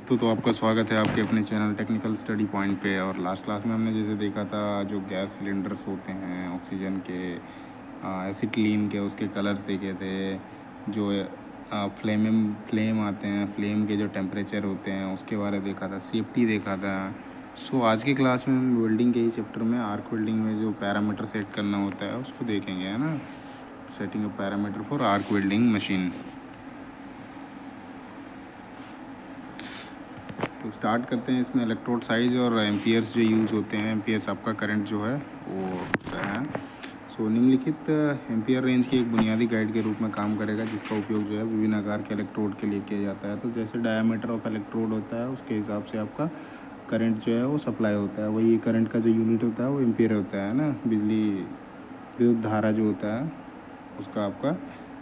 दोस्तों, तो आपका स्वागत है आपके अपने चैनल टेक्निकल स्टडी पॉइंट पे। और लास्ट क्लास में हमने जैसे देखा था, जो गैस सिलेंडर्स होते हैं ऑक्सीजन के, एसिटिलीन के, उसके कलर्स देखे थे। जो फ्लेम आते हैं, फ्लेम के जो टेम्परेचर होते हैं उसके बारे में देखा था, सेफ्टी देखा था। सो आज की क्लास में हम वेल्डिंग के ही चैप्टर में आर्क वेल्डिंग में जो पैरामीटर सेट करना होता है उसको देखेंगे, है ना। Setting a parameter for arc welding machine. तो स्टार्ट करते हैं। इसमें इलेक्ट्रोड साइज़ और एम्पियर्स जो यूज़ होते हैं, एम्पियर्स आपका करंट जो है वो होता है। सो निम्नलिखित एम्पियर रेंज की एक बुनियादी गाइड के रूप में काम करेगा, जिसका उपयोग जो है विभिन्न आकार के इलेक्ट्रोड के लिए किया जाता है। तो जैसे डायमीटर ऑफ इलेक्ट्रोड होता है, उसके हिसाब से आपका करंट जो है वो सप्लाई होता है। वही करंट का जो यूनिट होता है वो एम्पियर होता है ना। विद्युत धारा जो होता है उसका आपका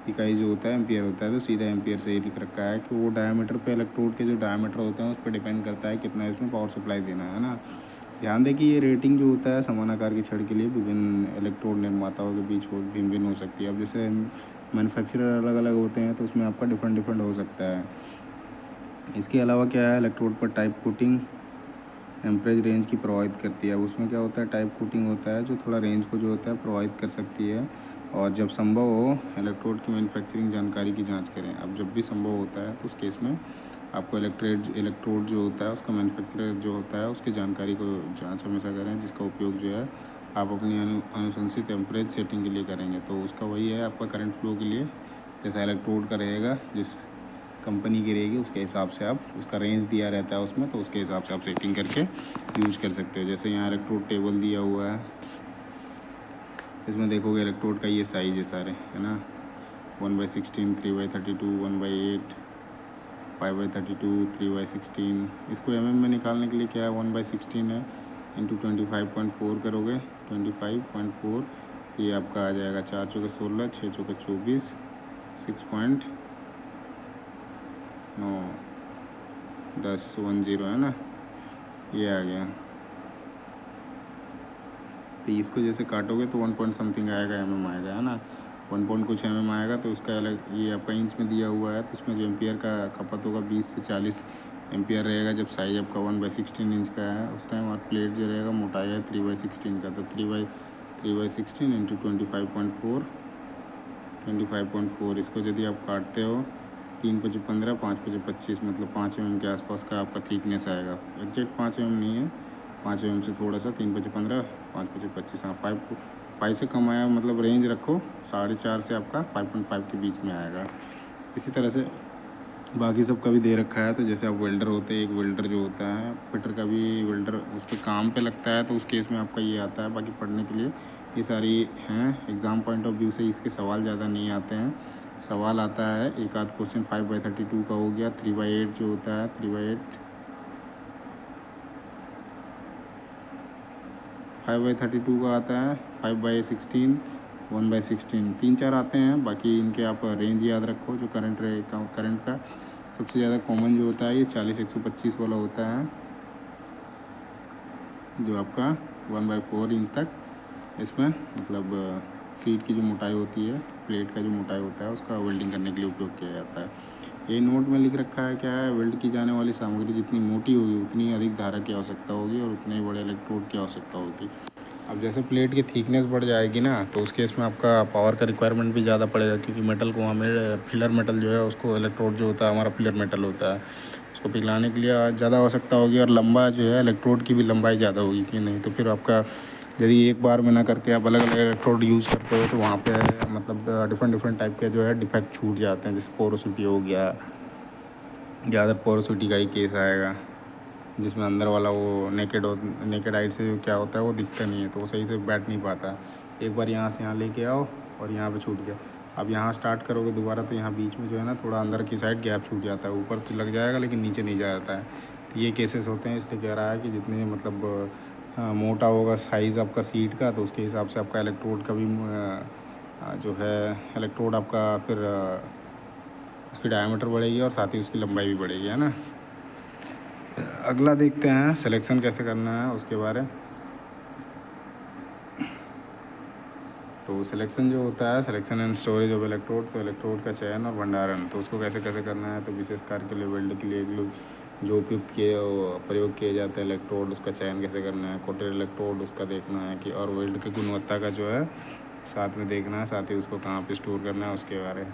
इकाई जो होता है एम्पियर होता है। तो सीधा एम्पियर से ही लिख रखा है कि वो डायमीटर पे, इलेक्ट्रोड के जो डायमीटर होते हैं उस पर डिपेंड करता है कितना इसमें पावर सप्लाई देना है ना। ध्यान दें कि ये रेटिंग जो होता है समान आकार की छड़ के लिए विभिन्न इलेक्ट्रोड निर्माताओं के बीच भिन्न भिन्न हो सकती है। अब जैसे मैन्युफैक्चरर अलग अलग होते हैं तो उसमें आपका डिफरेंट डिफरेंट हो सकता है। इसके अलावा क्या है, इलेक्ट्रोड पर टाइप कोटिंग एम्परेज रेंज की प्रोवाइड करती है। उसमें क्या होता है, टाइप कोटिंग होता है जो थोड़ा रेंज को जो होता है प्रोवाइड कर सकती है। और जब संभव हो, इलेक्ट्रोड की मैन्युफैक्चरिंग जानकारी की जांच करें। अब जब भी संभव होता है तो उस केस में आपको इलेक्ट्रोड जो होता है उसका मैन्युफैक्चरर जो होता है उसकी जानकारी को जांच हमेशा करें, जिसका उपयोग जो है आप अपनी अनुशंसित एम्परेज सेटिंग के लिए करेंगे। तो उसका वही है आपका करंट फ्लो के लिए, जैसा इलेक्ट्रोड का रहेगा, जिस कंपनी की रहेगी उसके हिसाब से आप, उसका रेंज दिया रहता है उसमें, तो उसके हिसाब से आप सेटिंग करके यूज कर सकते हो। जैसे यहाँ इलेक्ट्रोड टेबल दिया हुआ है, इसमें देखोगे इलेक्ट्रोड का ये साइज है सारे, है ना। 1/16, 3/32, 1/8, 5/32, 3/16। इसको में निकालने के लिए क्या है, 1/16 है इंटू 25.4 करोगे, 25.4, तो ये आपका आ जाएगा 4 चौके 16, 6 चौके 24, 6.9 10 है ना, ये आ गया। तो इसको जैसे काटोगे तो 1 पॉइंट समथिंग आएगा, आएगा, है ना। 1 पॉइंट कुछ आएगा। तो उसका अलग ये आपका इंच में दिया हुआ है, तो उसमें जो एम्पियर का खपत होगा 20 से 40 एम्पियर रहेगा जब साइज आपका 1/16 इंच का है उस टाइम। और प्लेट जो रहेगा मोटाई है 3/16 का, तो 3/16 इंटू 25.4 इसको यदि आप काटते हो 3×5 = 15, 5×5 = 25, मतलब 5 mm के आसपास का आपका थिकनेस आएगा। एग्जैक्ट 5 mm नहीं है, 5 mm से थोड़ा सा, 3×5 = 15, 5×5 = 25। हाँ, 5 से कम आया, मतलब रेंज रखो 4.5 से आपका 5.5 के बीच में आएगा। इसी तरह से बाकी सब का भी दे रखा है। तो जैसे आप वेल्डर होते हैं, एक वेल्डर जो होता है, फिटर का भी वेल्डर उस पर काम पे लगता है, तो उस केस में आपका ये आता है। बाकी पढ़ने के लिए ये सारी हैं। एग्ज़ाम पॉइंट ऑफ व्यू से इसके सवाल ज़्यादा नहीं आते हैं। सवाल आता है एक आध क्वेश्चन 5/32 का हो गया, 3/8 जो होता है, 3/8 5/32 का आता है, 5/16, 1/16, 3-4 आते हैं। बाकी इनके आप रेंज याद रखो। जो करंट का सबसे ज़्यादा कॉमन जो होता है ये 40-125 वाला होता है, जो आपका 1/4 इंच तक इसमें, मतलब सीट की जो मोटाई होती है, प्लेट का जो मोटाई होता है उसका वेल्डिंग करने के लिए उपयोग किया जाता है। ये नोट में लिख रखा है, क्या है, वेल्ड की जाने वाली सामग्री जितनी मोटी होगी उतनी अधिक धारा की आवश्यकता होगी और उतने ही बड़े इलेक्ट्रोड की आवश्यकता होगी। अब जैसे प्लेट की थिकनेस बढ़ जाएगी ना, तो उस केस में आपका पावर का रिक्वायरमेंट भी ज़्यादा पड़ेगा, क्योंकि मेटल को हमें फिलर मेटल जो है उसको, इलेक्ट्रोड जो होता है हमारा फिलर मेटल होता है, उसको पिघलाने के लिए ज़्यादा आवश्यकता होगी। और लंबा जो है इलेक्ट्रोड की भी लंबाई ज़्यादा होगी, कि नहीं तो फिर आपका यदि एक बार में ना करके आप अलग अलग इलेक्ट्रोड यूज़ करते हो तो वहाँ पे मतलब डिफरेंट टाइप के जो है डिफेक्ट छूट जाते हैं। जैसे पोरोसिटी हो गया, ज़्यादा पोरोसिटी का ही केस आएगा, जिसमें अंदर वाला वो नेकेड आइट से जो क्या होता है वो दिखता नहीं है, तो वो सही से बैठ नहीं पाता। एक बार यहाँ से यहाँ लेके आओ और यहाँ पे छूट गया। अब यहाँ स्टार्ट करोगे दोबारा तो यहाँ बीच में जो है ना थोड़ा अंदर की साइड गैप छूट जाता है, ऊपर तो लग जाएगा लेकिन नीचे नहीं जाता है। तो ये केसेस होते हैं। इसलिए कह रहा है कि जितने मतलब मोटा होगा साइज़ आपका सीट का, तो उसके हिसाब से आपका इलेक्ट्रोड का भी जो है इलेक्ट्रोड आपका फिर उसकी डायमीटर बढ़ेगी और साथ ही उसकी लंबाई भी बढ़ेगी, है ना। अगला देखते हैं सिलेक्शन कैसे करना है उसके बारे। तो सिलेक्शन जो होता है, selection and storage of electrode, तो इलेक्ट्रोड का चयन और भंडारण, तो उसको कैसे कैसे करना है। तो विशेष कार्य के लिए, वेल्ड के लिए जो उपयुक्त किए प्रयोग किए जाते हैं इलेक्ट्रोड, उसका चयन कैसे करना है, कोटेड इलेक्ट्रोड उसका देखना है कि, और वेल्ड की गुणवत्ता का जो है साथ में देखना है, साथ ही उसको कहाँ पे स्टोर करना है उसके बारे में।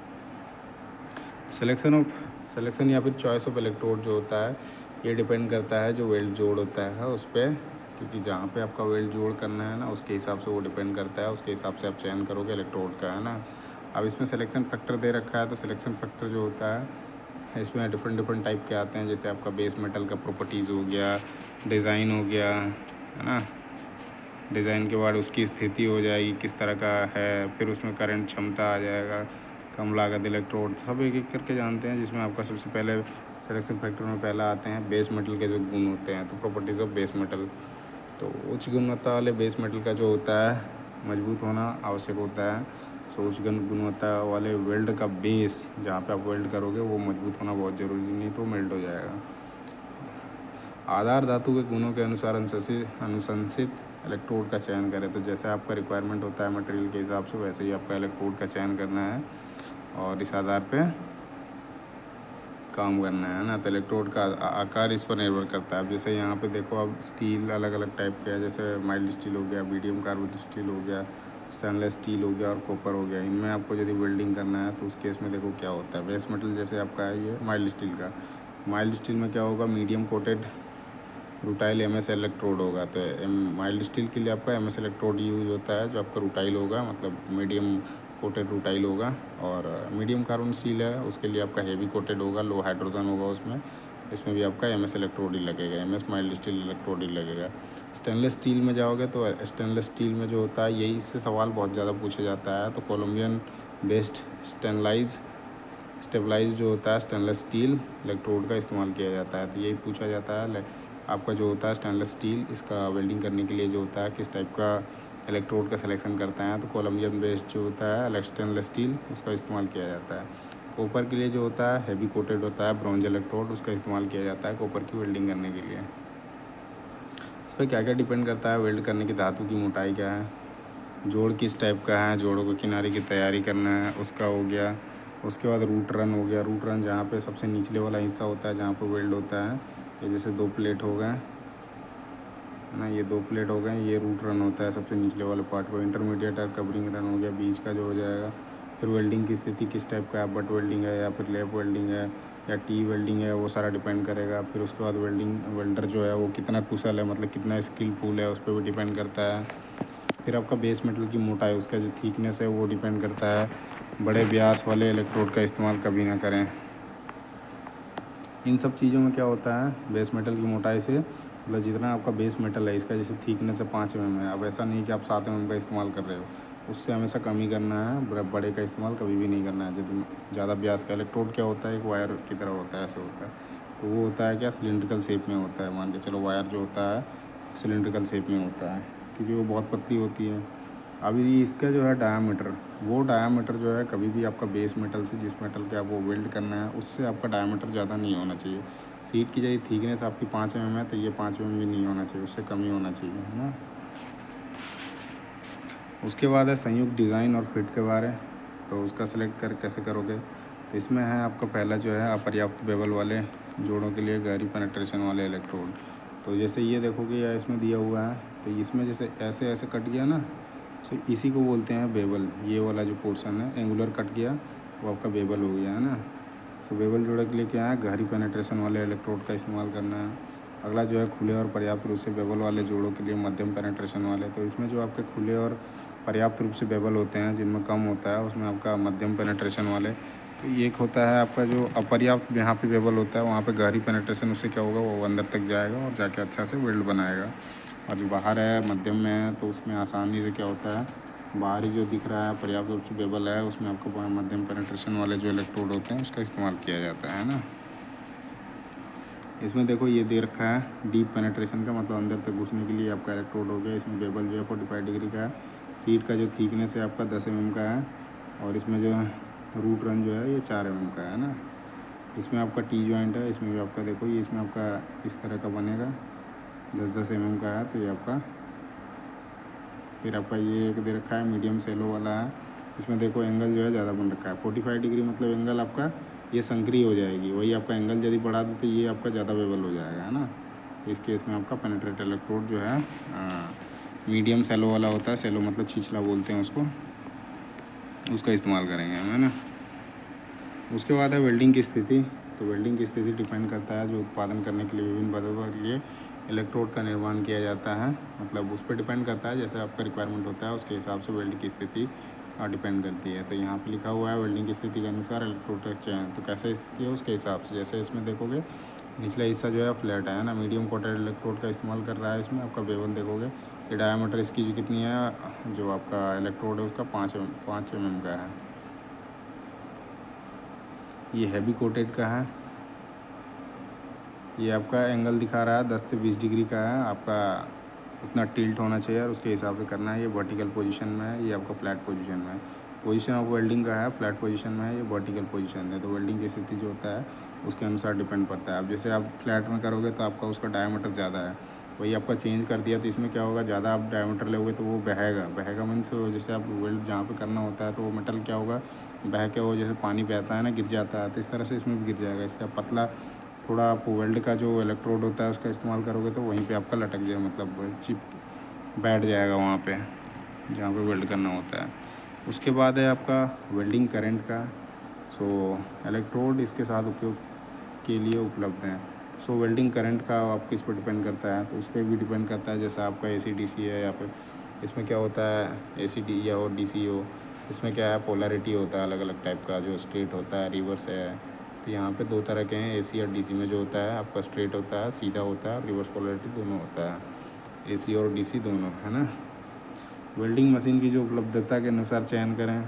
सिलेक्शन या फिर चॉइस ऑफ इलेक्ट्रोड जो होता है ये डिपेंड करता है जो वेल्ड जोड़ होता है उस पर, क्योंकि जहाँ पे आपका वेल्ड जोड़ करना है ना उसके हिसाब से वो डिपेंड करता है, उसके हिसाब से आप चयन करोगे इलेक्ट्रोड का, है ना। अब इसमें सिलेक्शन फैक्टर दे रखा है, तो सिलेक्शन फैक्टर जो होता है इसमें डिफरेंट टाइप के आते हैं, जैसे आपका बेस मेटल का प्रॉपर्टीज़ हो गया, डिज़ाइन हो गया, है ना। डिज़ाइन के बाद उसकी स्थिति हो जाएगी किस तरह का है, फिर उसमें करंट क्षमता आ जाएगा, कम लागत इलेक्ट्रोड, सब एक एक करके जानते हैं। जिसमें आपका सबसे पहले सिलेक्शन फैक्टर में पहला आते हैं बेस मेटल के जो गुण होते हैं, तो प्रॉपर्टीज़ ऑफ बेस मेटल। तो उच्च गुणवत्ता वाले बेस मेटल का जो होता है मजबूत होना आवश्यक होता है। सो उच्च गुणवत्ता वाले वेल्ड का बेस जहाँ पे आप वेल्ड करोगे वो मजबूत होना बहुत ज़रूरी, नहीं तो मेल्ट हो जाएगा। आधार धातु के गुणों के अनुसार अनुशंसित इलेक्ट्रोड का चयन करें, तो जैसे आपका रिक्वायरमेंट होता है मटेरियल के हिसाब से वैसे ही आपका इलेक्ट्रोड का चयन करना है और इस आधार पे काम करना है ना। तो इलेक्ट्रोड का आकार इस पर निर्भर करता है। अब जैसे यहाँ पे देखो, अब स्टील अलग अलग टाइप के है, जैसे माइल्ड स्टील हो गया, मीडियम कार्बन स्टील हो गया, स्टेनलेस स्टील हो गया और कॉपर हो गया। इनमें आपको यदि वेल्डिंग करना है तो उस केस में देखो क्या होता है। बेस मेटल जैसे आपका है ये माइल्ड स्टील का, माइल्ड स्टील में क्या होगा, medium coated rutile MS electrode होगा। तो माइल्ड स्टील के लिए आपका एमएस इलेक्ट्रोड यूज़ होता है, जो आपका रूटाइल होगा, मतलब मीडियम कोटेड रूटाइल होगा। और मीडियम कार्बन स्टील है उसके लिए आपका हेवी कोटेड होगा, लो हाइड्रोजन होगा उसमें, इसमें भी आपका एमएस इलेक्ट्रोड ही लगेगा, एमएस माइल्ड स्टील इलेक्ट्रोड ही लगेगा। स्टेनलेस स्टील में जाओगे तो स्टेनलेस स्टील में जो होता है, यही इससे सवाल बहुत ज़्यादा पूछा जाता है। तो कोलम्बियन बेस्ड स्टेबलाइज जो होता है स्टेनलेस स्टील इलेक्ट्रोड का इस्तेमाल किया जाता है। तो यही पूछा जाता है आपका जो होता है स्टेनलेस स्टील, इसका वेल्डिंग करने के लिए जो होता है किस टाइप का इलेक्ट्रोड का सिलेक्शन करते हैं। तो कोलम्बियन बेस्ड जो होता है स्टेनलेस स्टील उसका इस्तेमाल किया जाता है। कॉपर के लिए जो होता है हैवी कोटेड होता है ब्रॉन्ज इलेक्ट्रोड, उसका इस्तेमाल किया जाता है कॉपर की वेल्डिंग करने के लिए। इस पर क्या क्या डिपेंड करता है, वेल्ड करने की धातु की मोटाई क्या है, जोड़ किस टाइप का है, जोड़ों को किनारे की तैयारी करना है उसका हो गया। उसके बाद रूट रन हो गया, रूट रन जहाँ पे सबसे निचले वाला हिस्सा होता है जहाँ पे वेल्ड होता है, ये जैसे 2 प्लेट हो गए ना, ये 2 प्लेट हो गए, ये रूट रन होता है सबसे निचले वाले पार्ट को। इंटरमीडिएट और कवरिंग रन हो गया बीच का जो हो जाएगा। फिर वेल्डिंग की स्थिति किस टाइप का है, बट वेल्डिंग है या फिर लैप वेल्डिंग है या टी वेल्डिंग है, वो सारा डिपेंड करेगा। फिर उसके बाद वेल्डर जो है वो कितना कुशल है, मतलब कितना स्किलफुल है, उस पर भी डिपेंड करता है। फिर आपका बेस मेटल की मोटाई, उसका जो थिकनेस है वो डिपेंड करता है। बड़े व्यास वाले इलेक्ट्रोड का इस्तेमाल कभी ना करें। इन सब चीज़ों में क्या होता है, बेस मेटल की मोटाई से मतलब जितना आपका बेस मेटल है इसका जैसे थिकनेस है 5 mm है, अब ऐसा नहीं कि आप 7 mm का इस्तेमाल कर रहे हो, उससे हमेशा कम ही करना है, बड़े का इस्तेमाल कभी भी नहीं करना है। जब ज़्यादा व्यास का इलेक्ट्रोड क्या होता है, एक वायर की तरह होता है, ऐसे होता है। तो वो होता है क्या, सिलिंड्रिकल शेप में होता है। मान के चलो वायर जो होता है सिलिंड्रिकल शेप में होता है, क्योंकि वो बहुत पतली होती है। अभी इसका जो है डायामीटर, वो डायामीटर जो है कभी भी आपका बेस मेटल से, जिस मेटल के आपको वेल्ड करना है उससे आपका डायामीटर ज़्यादा नहीं होना चाहिए। सीट की यदि थिकनेस आपकी 5 mm है तो ये 5 mm भी नहीं होना चाहिए, उससे कम ही होना चाहिए, है ना। उसके बाद है संयुक्त डिज़ाइन और फिट के बारे, तो उसका सेलेक्ट कर कैसे करोगे। तो इसमें है आपका पहला जो है अपर्याप्त बेवल वाले जोड़ों के लिए गहरी पेनिट्रेशन वाले इलेक्ट्रोड। तो जैसे ये देखोगे या इसमें दिया हुआ है, तो इसमें जैसे ऐसे ऐसे कट गया ना, तो इसी को बोलते हैं बेवल। ये वाला जो पोर्शन है एंगुलर कट गया वो आपका बेवल हो गया, है ना। सो बेवल जोड़े के लिए क्या है, गहरी पेनिट्रेशन वाले इलेक्ट्रोड का इस्तेमाल करना है। अगला जो है खुले और पर्याप्त रूप से बेवल वाले जोड़ों के लिए मध्यम पेनिट्रेशन वाले। तो इसमें जो आपके खुले और पर्याप्त रूप से बेवल होते हैं, जिनमें कम होता है, उसमें आपका मध्यम पेनिट्रेशन वाले। तो ये एक होता है आपका जो अपर्याप्त, यहाँ पे बेवल होता है वहाँ पे गहरी पेनिट्रेशन, उससे क्या होगा वो अंदर तक जाएगा और जाके अच्छा से वेल्ड बनाएगा। और जो बाहर है मध्यम में है तो उसमें आसानी से क्या होता है, बाहरी जो दिख रहा है पर्याप्त रूप से बेवल है, उसमें आपको मध्यम पेनिट्रेशन वाले जो इलेक्ट्रोड होते हैं उसका इस्तेमाल किया जाता है ना। इसमें देखो ये दे रखा है डीप पेनिट्रेशन का, मतलब अंदर तक घुसने के लिए आपका इलेक्ट्रोड हो गया। इसमें बेवल जो है 45 डिग्री का है। सीट का जो थिकनेस है आपका 10 mm का है। और इसमें जो रूट रन जो है ये 4 mm का है ना। इसमें आपका टी जॉइंट है, इसमें भी आपका देखो ये इसमें आपका इस तरह का बनेगा, 10-10 mm का है। तो ये आपका, फिर आपका ये एक दे रखा है मीडियम सेलो वाला है। इसमें देखो एंगल जो है ज़्यादा बन रखा है, 45 डिग्री, मतलब एंगल आपका ये संकरी हो जाएगी। वही आपका एंगल यदि बढ़ा दो तो ये आपका ज़्यादा बेवल हो जाएगा, है ना। तो इस केस में आपका पेनिट्रेट इलेक्ट्रोड जो है मीडियम सेलो वाला होता है, सेलो मतलब छिछला बोलते हैं उसको, उसका इस्तेमाल करेंगे हम, है ना। उसके बाद है वेल्डिंग की स्थिति। तो वेल्डिंग की स्थिति डिपेंड करता है जो उत्पादन करने के लिए विभिन्न पदार्थों के लिए इलेक्ट्रोड का निर्माण किया जाता है, मतलब उस पर डिपेंड करता है जैसे आपका रिक्वायरमेंट होता है उसके हिसाब से वेल्डिंग की स्थिति डिपेंड करती है। तो यहाँ पे लिखा हुआ है वेल्डिंग की स्थिति के अनुसार इलेक्ट्रोड का चयन, तो कैसे स्थिति है उसके हिसाब से। जैसे इसमें देखोगे निचला हिस्सा जो है फ्लैट है ना, मीडियम कोटेड इलेक्ट्रोड का इस्तेमाल कर रहा है इसमें। आपका बेवल देखोगे ये डायामीटर इसकी जो कितनी है, जो आपका इलेक्ट्रोड है उसका 5 mm का है। ये हैवी कोटेड का है, ये आपका एंगल दिखा रहा है 10 से 20 डिग्री का है। आपका उतना टिल्ट होना चाहिए और उसके हिसाब से करना है। ये वर्टिकल पोजीशन में है, ये आपका फ्लैट पोजीशन में है। पोजीशन ऑफ वेल्डिंग का है फ्लैट पोजीशन में है, ये वर्टिकल पोजीशन है। तो वेल्डिंग की स्थिति जो होता है उसके अनुसार डिपेंड पड़ता है। अब जैसे आप फ्लैट में करोगे तो आपका उसका डायमीटर ज़्यादा है, वही आपका चेंज कर दिया तो इसमें क्या होगा, ज़्यादा आप डायमीटर लोगे तो वो बहेगा मीन्स जैसे आप वेल्ड जहाँ पे करना होता है तो वो मेटल क्या होगा, बह के वो जैसे पानी बहता है ना, गिर जाता है, तो इस तरह से इसमें भी गिर जाएगा। इसका पतला थोड़ा आप वेल्ड का जो इलेक्ट्रोड होता है उसका इस्तेमाल करोगे तो वहीं पे आपका लटक जाए, मतलब चिप बैठ जाएगा वहाँ पे जहाँ पे वेल्ड करना होता है। उसके बाद है आपका वेल्डिंग करंट का। सो इलेक्ट्रोड इसके साथ उपयोग के लिए उपलब्ध हैं। सो वेल्डिंग करंट का आप किस पर डिपेंड करता है, तो उस पर भी डिपेंड करता है। जैसा आपका AC/DC है या फिर इसमें क्या होता है AC या और DC हो, इसमें क्या है पोलैरिटी होता है अलग अलग टाइप का, जो स्ट्रेट होता है, रिवर्स है। तो यहाँ पे 2 तरह के हैं। AC और DC में जो होता है आपका स्ट्रेट होता है, सीधा होता है, रिवर्स पोलैरिटी दोनों होता है। AC और DC दोनों, है ना। वेल्डिंग मशीन की जो उपलब्धता के अनुसार चयन करें।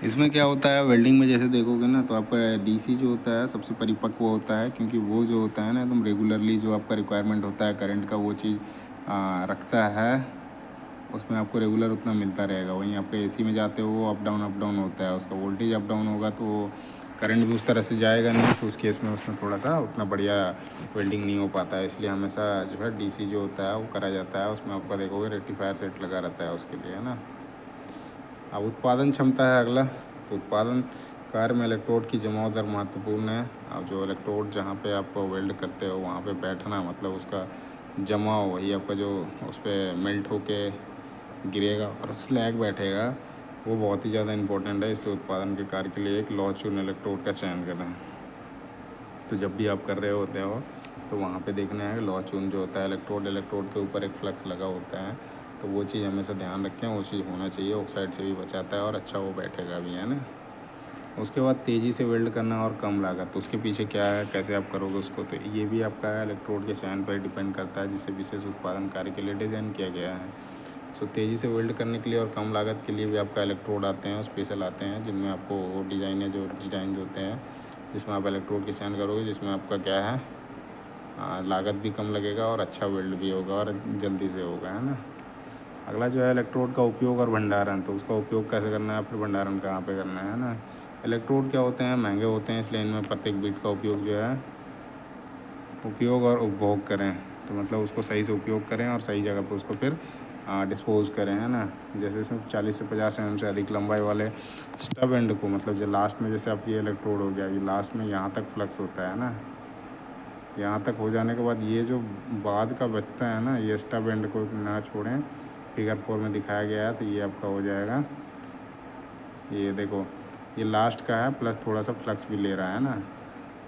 इसमें क्या होता है वेल्डिंग में, जैसे देखोगे ना तो आपका DC जो होता है सबसे परिपक्व होता है, क्योंकि वो जो होता है ना एकदम रेगुलरली जो आपका रिक्वायरमेंट होता है करंट का वो चीज़ रखता है, उसमें आपको रेगुलर उतना मिलता रहेगा। वहीं आपका AC में जाते हो अप डाउन होता है, उसका वोल्टेज अप डाउन होगा तो करंट भी उस तरह से जाएगा नहीं, तो उस केस में उसमें थोड़ा सा उतना बढ़िया वेल्डिंग नहीं हो पाता है। इसलिए हमेशा जो है DC जो होता है वो करा जाता है। उसमें आपका देखोगे रेक्टिफायर सेट लगा रहता है उसके लिए, है ना। अब उत्पादन क्षमता है अगला। तो उत्पादन कार्य में इलेक्ट्रोड की जमाव दर महत्वपूर्ण है। अब जो इलेक्ट्रोड जहाँ पे आप वेल्ड करते हो वहाँ पे बैठना, मतलब उसका जमाव, वही आपका जो उस पर मेल्ट होके गिरेगा और स्लैग बैठेगा, वो बहुत ही ज़्यादा इंपॉर्टेंट है। इसलिए उत्पादन के कार्य के लिए एक लॉ चून इलेक्ट्रोड का चयन करना है। तो जब भी आप कर रहे होते हो तो वहाँ पे देखना है लॉ चून जो होता है इलेक्ट्रोड के ऊपर एक फ्लक्स लगा होता है, तो वो चीज़ हमेशा ध्यान रखें, वो चीज़ होना चाहिए। ऑक्साइड से भी बचाता है और अच्छा वो बैठेगा भी, है ना। उसके बाद तेज़ी से वेल्ड करना और कम लागत, तो उसके पीछे क्या है, कैसे आप करोगे उसको, तो ये भी आपका इलेक्ट्रोड के चयन पर डिपेंड करता है, जिसे विशेष उत्पादन कार्य के लिए डिज़ाइन किया गया है। सो तेज़ी से वेल्ड करने के लिए और कम लागत के लिए भी आपका इलेक्ट्रोड आते हैं, स्पेशल आते हैं, जिनमें आपको वो डिज़ाइन जो होते हैं जिसमें आप इलेक्ट्रोड के चयन करोगे, जिसमें आपका क्या है लागत भी कम लगेगा और अच्छा वेल्ड भी होगा और जल्दी से होगा, है ना। अगला जो है इलेक्ट्रोड का उपयोग और भंडारण। तो उसका उपयोग कैसे करना है, फिर भंडारण कहाँ पे करना है ना। इलेक्ट्रोड क्या होते हैं, महंगे होते हैं, इसलिए इनमें प्रत्येक बिट का उपयोग जो है उपयोग और उपभोग करें। तो मतलब उसको सही से उपयोग करें और सही जगह पर उसको फिर डिस्पोज करें, है ना। जैसे इसमें 40 से 50 mm से अधिक लंबाई वाले स्टब एंड को, मतलब जो लास्ट में जैसे आप ये इलेक्ट्रोड हो गया, ये लास्ट में यहाँ तक फ्लक्स होता है ना, यहाँ तक हो जाने के बाद ये जो बाद का बचता है ना, ये स्टब एंड को ना छोड़ें। फिगर 4 में दिखाया गया है, तो ये आपका हो जाएगा, ये देखो ये लास्ट का है प्लस थोड़ा सा फ्लक्स भी ले रहा है ना,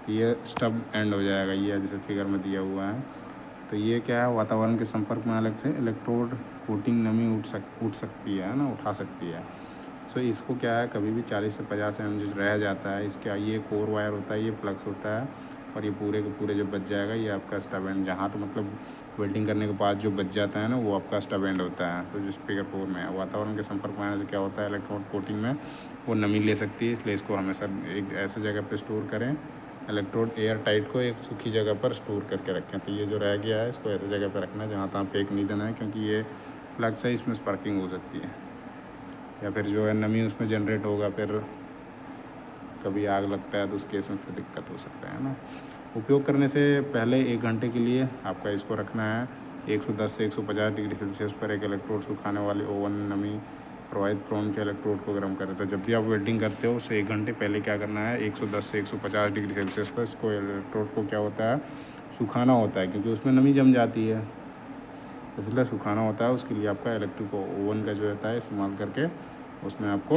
ये स्टब एंड हो जाएगा, ये जैसे फिगर में दिया हुआ है। तो ये क्या है, वातावरण के संपर्क में अलग से इलेक्ट्रोड कोटिंग नमी उठ सकती है ना, उठा सकती है। सो इसको क्या है, कभी भी 40 से 50 mm जो रह जाता है, इसका ये कोर वायर होता है, ये फ्लक्स होता है, और ये पूरे के पूरे जो बच जाएगा ये आपका स्टब एंड, जहाँ तो मतलब वेल्डिंग करने के बाद जो बच जाता है ना वो आपका स्टब एंड होता है। तो जो फिगर 4 में है, वातावरण के संपर्क में आने से क्या होता है, इलेक्ट्रोड कोटिंग में वो नमी ले सकती है, इसलिए इसको हमेशा एक ऐसे जगह पर स्टोर करें। इलेक्ट्रोड एयर टाइट को एक सूखी जगह पर स्टोर करके रखें। तो ये जो रह गया है इसको ऐसे जगह पर रखना है जहाँ तहाँ फेंक नहीं देना है, क्योंकि ये फ्लक्स है, इसमें स्पार्किंग हो सकती है, या फिर जो है नमी उसमें जनरेट होगा, फिर कभी आग लगता है तो उस केस में फिर दिक्कत हो सकता है ना। उपयोग करने से पहले 1 घंटे के लिए आपका इसको रखना है 110 से 150 डिग्री सेल्सियस पर एक इलेक्ट्रोड सुखाने वाले ओवन नमी प्रवाहित प्रोन के इलेक्ट्रोड को गर्म करें। तो जब भी आप वेल्डिंग करते हो उससे 1 घंटे पहले क्या करना है, 110 से 150 डिग्री सेल्सियस पर इसको इलेक्ट्रोड को क्या होता है, सुखाना होता है, क्योंकि उसमें नमी जम जाती है, इसलिए सुखाना होता है। उसके लिए आपका इलेक्ट्रिक ओवन का जो होता है इस्तेमाल करके उसमें आपको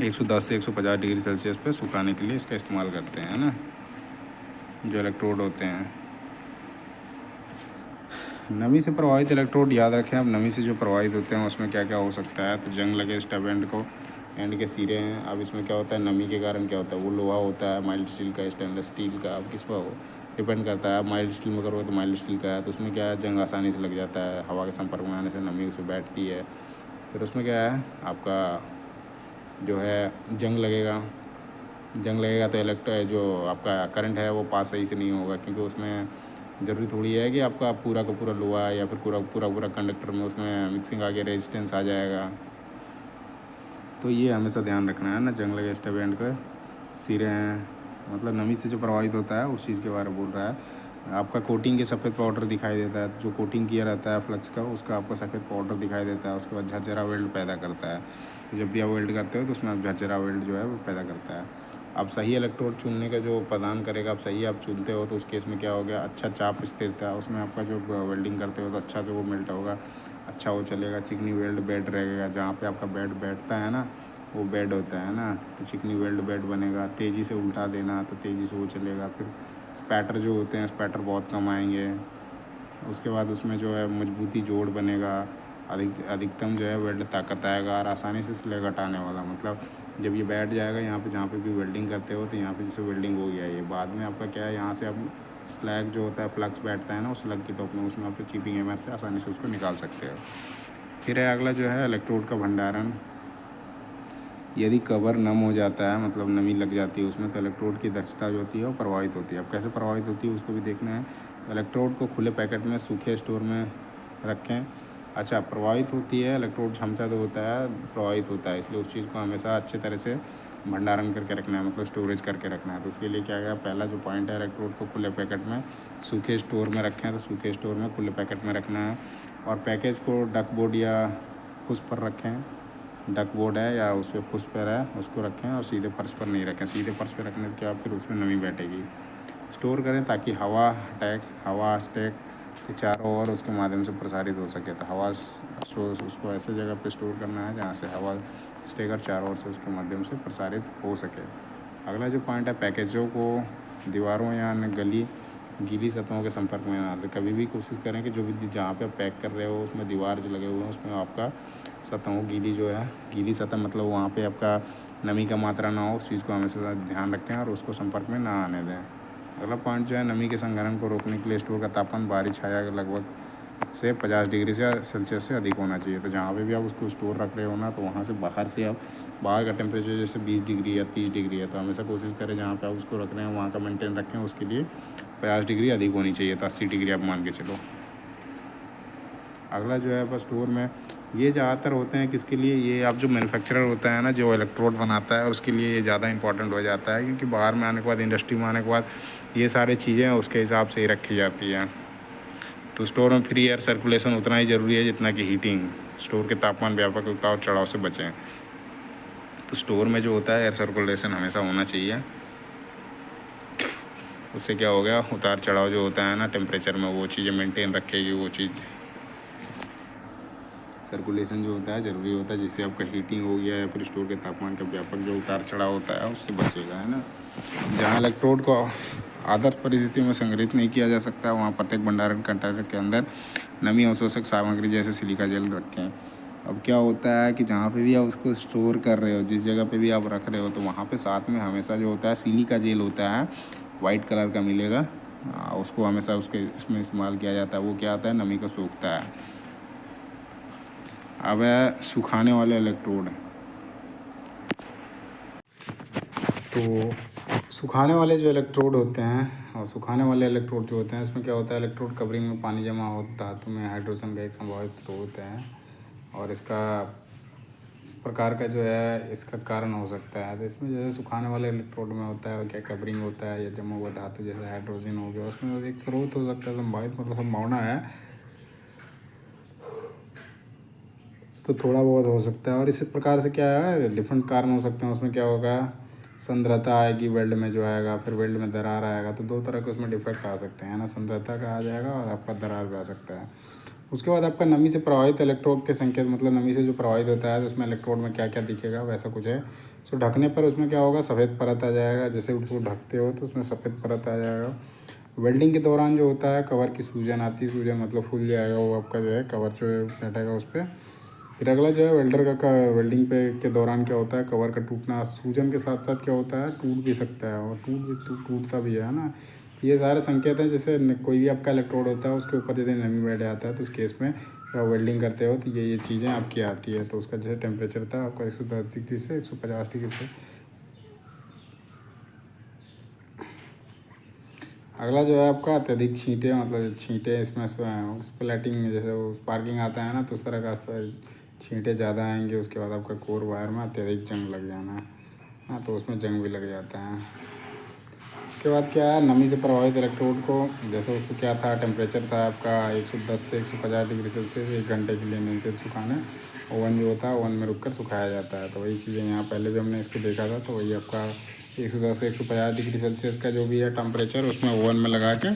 110 से 150 डिग्री सेल्सियस पे सुखाने के लिए इसका इस्तेमाल करते हैं ना, जो इलेक्ट्रोड होते हैं। नमी से प्रभावित इलेक्ट्रोड याद रखें आप, नमी से जो प्रभावित होते हैं उसमें क्या क्या हो सकता है। तो जंग लगे स्टब एंड को, एंड के सिरे हैं। अब इसमें क्या होता है, नमी के कारण क्या होता है, वो लोहा होता है, माइल्ड स्टील का, स्टेनलेस स्टील का, अब किस पर हो डिपेंड करता है। माइल्ड स्टील में करोगे तो माइल्ड स्टील का है, तो उसमें क्या है, जंग आसानी से लग जाता है, हवा के संपर्क में आने से नमी उसमें बैठती है। फिर उसमें क्या है आपका जो है जंग लगेगा तो जो आपका करंट है वो पास सही से नहीं होगा, क्योंकि उसमें ज़रूरी थोड़ी है कि आपका पूरा का पूरा लोहा या फिर पूरा कंडक्टर में उसमें मिक्सिंग आके रेजिस्टेंस आ जाएगा। तो ये हमेशा ध्यान रखना है ना, जंग लगे स्टब एंड के सिरे हैं, मतलब नमी से जो प्रभावित होता है उस चीज़ के बारे में बोल रहा है। आपका कोटिंग के सफ़ेद पाउडर दिखाई देता है, जो कोटिंग किया रहता है फ्लक्स का, उसका आपको सफ़ेद पाउडर दिखाई देता है। उसके बाद झरझरा वेल्ड पैदा करता है। तो जब भी आप वेल्ड करते हो तो उसमें आप झरझरा वेल्ड जो है वो पैदा करता है। आप सही इलेक्ट्रोड चुनने का जो प्रदान करेगा, आप सही आप चुनते हो तो उस केस में क्या हो गया, अच्छा चाप स्थिरता, उसमें आपका जो वेल्डिंग करते हो तो अच्छा से वो मेल्ट होगा, अच्छा वो चलेगा। चिकनी वेल्ड बेड रहेगा, जहाँ पे आपका बेड बैठता है ना वो बेड होता है ना, तो चिकनी वेल्ड बेड बनेगा। तेज़ी से उल्टा देना तो तेज़ी से वो चलेगा। फिर स्पैटर जो होते हैं, स्पैटर बहुत कम आएंगे। उसके बाद उसमें जो है मजबूती जोड़ बनेगा, अधिकतम जो है वेल्ड ताकत आएगा और आसानी से स्लैग हटाने वाला। मतलब जब ये बैठ जाएगा यहाँ पे, जहाँ पे भी वेल्डिंग करते हो तो यहाँ पे जैसे वेल्डिंग हो गया, ये बाद में आपका क्या है, यहाँ से आप स्लैग जो होता है फ्लक्स बैठता है ना उस स्लग की टॉप में, उसमें आप चीपिंग हैमर से आसानी से उसको निकाल सकते हो। फिर है अगला जो है इलेक्ट्रोड का भंडारण। यदि कवर नम हो जाता है, मतलब नमी लग जाती है उसमें, तो इलेक्ट्रोड की दक्षता जो होती है वो प्रभावित होती है। अब कैसे प्रभावित होती है उसको भी देखना है। तो इलेक्ट्रोड को खुले पैकेट में सूखे स्टोर में रखें। अच्छा, प्रभावित होती है इलेक्ट्रोड, क्षमता तो होता है प्रभावित होता है, इसलिए उस चीज़ को हमेशा अच्छे तरह से भंडारण करके रखना है, मतलब स्टोरेज करके रखना है। तो उसके लिए क्या गया, पहला जो पॉइंट है, इलेक्ट्रोड को खुले पैकेट में सूखे स्टोर में रखें। तो सूखे स्टोर में खुले पैकेट में रखना है, और पैकेज को डक बोर्ड या फुस पर रखें। डक बोर्ड है या उस पर फुस पर है उसको रखें, और सीधे फर्श पर नहीं रखें। सीधे फर्श पर रखने से क्या, फिर उसमें नमी बैठेगी। स्टोर करें ताकि हवा स्टैक के चारों ओर उसके माध्यम से प्रसारित हो सके। तो हवा उसको ऐसे जगह पे स्टोर करना है जहाँ से हवा स्टेकर चारों ओर से उसके माध्यम से प्रसारित हो सके। अगला जो पॉइंट है, पैकेजों को दीवारों या अन्य गीली सतहों के संपर्क में ना आते। कभी भी कोशिश करें कि जो भी जहाँ पे पैक कर रहे हो उसमें दीवार जो लगे हुए हैं उसमें आपका सतहों गीली सतह, मतलब वहाँ पे आपका नमी का मात्रा ना हो, उस चीज़ को हमेशा ध्यान रखें और उसको संपर्क में ना आने दें। अगला पॉइंट जो है, नमी के संघनन को रोकने के लिए स्टोर का तापमान बाहरी छाया लगभग से 50 डिग्री से सेल्सियस से अधिक होना चाहिए। तो जहाँ पे भी आप उसको स्टोर रख रहे हो ना, तो वहाँ से बाहर का टेम्परेचर जैसे 20 डिग्री या 30 डिग्री है, तो हमेशा कोशिश करें जहाँ पे आप उसको रख रहे हैं वहाँ का मेंटेन रखें, उसके लिए 50 डिग्री अधिक होनी चाहिए। तो 80 डिग्री आप मान के चलो। अगला जो है बस स्टोर में ये ज़्यादातर होते हैं किसके लिए, ये आप जो मैन्युफैक्चरर होता है ना, जो इलेक्ट्रोड बनाता है, उसके लिए ये ज़्यादा इंपॉर्टेंट हो जाता है, क्योंकि बाहर में आने के बाद, इंडस्ट्री में आने के बाद ये सारी चीज़ें उसके हिसाब से ही रखी जाती हैं। तो स्टोर में फ्री एयर सर्कुलेशन उतना ही ज़रूरी है जितना कि हीटिंग। स्टोर के तापमान व्यापक उतार चढ़ाव से बचें। तो स्टोर में जो होता है एयर सर्कुलेशन हमेशा होना चाहिए। उससे क्या हो गया, उतार चढ़ाव जो होता है ना टेम्परेचर में, वो चीज़ें मेंटेन रखेगी। वो चीज़ सर्कुलेशन जो होता है ज़रूरी होता है, जिससे आपका हीटिंग हो गया या फिर स्टोर के तापमान का व्यापक जो उतार चढ़ाव होता है उससे बचेगा, है ना। जहाँ इलेक्ट्रोड को आदर्श परिस्थितियों में संग्रहित नहीं किया जा सकता, वहाँ प्रत्येक भंडारण कंटेनर के अंदर नमी अवशोषक सामग्री जैसे सिलिका जेल रखें। अब क्या होता है कि जहाँ पे भी आप उसको स्टोर कर रहे हो, जिस जगह पे भी आप रख रहे हो, तो वहाँ पे साथ में हमेशा जो होता है सिलिका जेल होता है, वाइट कलर का मिलेगा। उसको हमेशा उसमें इस्तेमाल किया जाता है। वो क्या आता है, नमी को सोखता है। अब है सुखाने वाले इलेक्ट्रोड। तो सुखाने वाले जो इलेक्ट्रोड होते हैं, और सुखाने वाले इलेक्ट्रोड जो होते हैं, इसमें क्या होता है, इलेक्ट्रोड कवरिंग में पानी जमा हो, धातु में हाइड्रोजन का एक संभावित स्रोत है, और इसका इस प्रकार का जो है इसका कारण हो सकता है। तो इसमें जैसे सुखाने वाले इलेक्ट्रोड में होता है क्या, कवरिंग होता है या जमा हुआ धातु जैसे हाइड्रोजन हो गया, उसमें एक स्रोत हो सकता है, संभावित मतलब संभावना है तो थोड़ा बहुत हो सकता है। और इसी प्रकार से क्या है, डिफरेंट कारण हो सकते हैं। उसमें क्या होगा, सांद्रता आएगी वेल्ड में जो आएगा, फिर वेल्ड में दरार आएगा। तो दो तरह के उसमें डिफेक्ट आ सकते हैं ना, सांद्रता का आ जाएगा और आपका दरार भी आ सकता है। उसके बाद आपका नमी से प्रभावित इलेक्ट्रोड के संकेत, मतलब नमी से जो प्रभावित होता है तो उसमें इलेक्ट्रोड में क्या क्या दिखेगा, वैसा कुछ है। सो ढकने पर उसमें क्या होगा, सफ़ेद परत आ जाएगा। जैसे उसको ढकते हो तो उसमें सफ़ेद परत आ जाएगा। वेल्डिंग के दौरान जो होता है कवर की सूजन आती है, सूजन मतलब फूल जाएगा वो आपका जो है कवर जो है बैठेगा उस पर। फिर अगला जो है वेल्डर का वेल्डिंग पे के दौरान क्या होता है, कवर का टूटना। सूजन के साथ साथ क्या होता है, टूट भी सकता है और टूटता भी है ना। ये सारे संकेत हैं। जैसे कोई भी आपका इलेक्ट्रोड होता है उसके ऊपर यदि नमी बैठ जाता है तो उस केस में वेल्डिंग करते हो तो ये चीज़ें आपकी आती है। तो उसका जैसे टेम्परेचर था आपका 110 डिग्री से 150 डिग्री से। अगला जो है आपका अत्यधिक छींटे, मतलब छींटे इसमें स्प्लैटिंग, जैसे वो स्पार्किंग आता है ना, तो उस तरह का छींटे ज़्यादा आएंगे। उसके बाद आपका कोर वायर में अत्यधिक जंग लग जाना है हाँ, तो उसमें जंग भी लग जाता है। उसके बाद क्या है, नमी से प्रभावित इलेक्ट्रोड को, जैसे उसको क्या था, टेम्परेचर था आपका 110 से 150 डिग्री सेल्सियस 1 घंटे के लिए नियंत्रित सुखाने। ओवन जो होता है ओवन में रुक कर सुखाया जाता है। तो वही चीज़ें यहाँ पहले भी हमने इसको देखा था। तो वही आपका 110 से 150 डिग्री सेल्सियस का जो भी है टेम्परेचर, उसमें ओवन में लगा के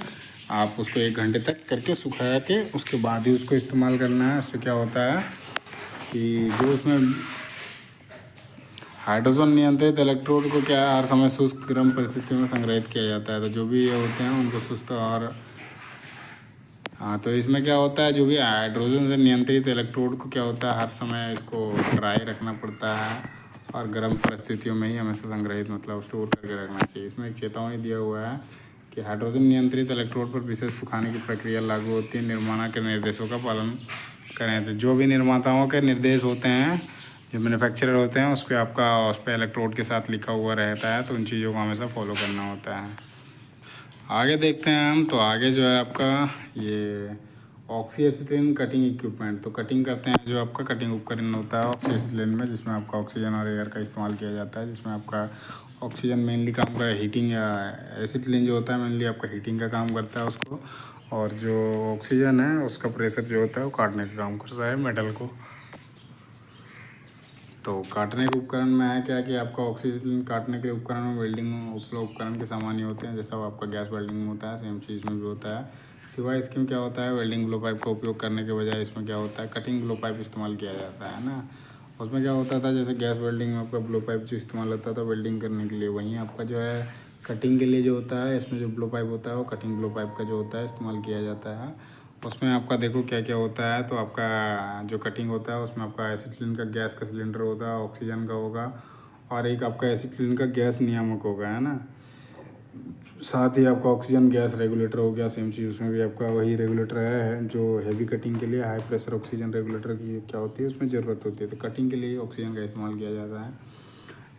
आप उसको 1 घंटे तक करके सुखाया के उसके बाद ही उसको इस्तेमाल करना है। उससे क्या होता है कि जो उसमें हाइड्रोजन नियंत्रित इलेक्ट्रोड को क्या है, हर समय शुष्क गर्म परिस्थितियों में संग्रहित किया जाता है। तो जो भी ये होते हैं उनको शुष्क और हाँ, तो इसमें क्या होता है, जो भी हाइड्रोजन से नियंत्रित इलेक्ट्रोड को क्या होता है, हर समय इसको ड्राई रखना पड़ता है और गर्म परिस्थितियों में ही हमेशा संग्रहित, मतलब स्टोर करके रखना चाहिए। इसमें एक चेतावनी दिया हुआ है कि हाइड्रोजन नियंत्रित इलेक्ट्रोड पर विशेष सुखाने की प्रक्रिया लागू होती है। निर्माता के निर्देशों का पालन करें। तो जो भी निर्माताओं के निर्देश होते हैं, जो मैन्युफैक्चरर होते हैं, उस पर आपका उस पर इलेक्ट्रोड के साथ लिखा हुआ रहता है। तो उन चीज़ों को हमेशा फॉलो करना होता है। आगे देखते हैं हम। तो आगे जो है आपका ये ऑक्सी एसिटिलीन कटिंग इक्विपमेंट, तो कटिंग करते हैं जो आपका कटिंग उपकरण होता है ऑक्सी एसिटिलीन में, जिसमें आपका ऑक्सीजन और एयर का इस्तेमाल किया जाता है। जिसमें आपका ऑक्सीजन मेनली काम करता है हीटिंग, या एसिटिलीन जो होता है मेनली आपका हीटिंग का काम करता है उसको, और जो ऑक्सीजन है उसका प्रेशर जो होता है वो काटने का काम करता है मेटल को। तो काटने के उपकरण में है क्या कि आपका ऑक्सीजन काटने के उपकरण में वेल्डिंग उपकरण के सामान ही होते हैं। जैसा आपका गैस वेल्डिंग में होता है, सेम चीज़ में भी होता है। सिवाय इसके में क्या होता है, वेल्डिंग ब्लो पाइप का उपयोग करने के बजाय इसमें क्या होता है, कटिंग ब्लो पाइप इस्तेमाल किया जाता है ना। उसमें क्या होता था, जैसे गैस वेल्डिंग में आपका ब्लो पाइप जो इस्तेमाल होता था वेल्डिंग करने के लिए, वहीं आपका जो है कटिंग के लिए जो होता है, इसमें जो ब्लो पाइप होता है वो कटिंग ब्लो पाइप का जो होता है इस्तेमाल किया जाता है। उसमें आपका देखो क्या क्या होता है। तो आपका जो कटिंग होता है उसमें आपका एसिटिलीन का गैस का सिलेंडर होता है, ऑक्सीजन का होगा, और एक आपका एसिटिलीन का गैस नियामक होगा, है ना। साथ ही आपका ऑक्सीजन गैस रेगुलेटर हो गया, सेम चीज़ उसमें भी आपका वही रेगुलेटर है जो हैवी कटिंग के लिए हाई प्रेशर ऑक्सीजन रेगुलेटर की क्या होती है उसमें ज़रूरत होती है। तो कटिंग के लिए ऑक्सीजन का इस्तेमाल किया जाता है।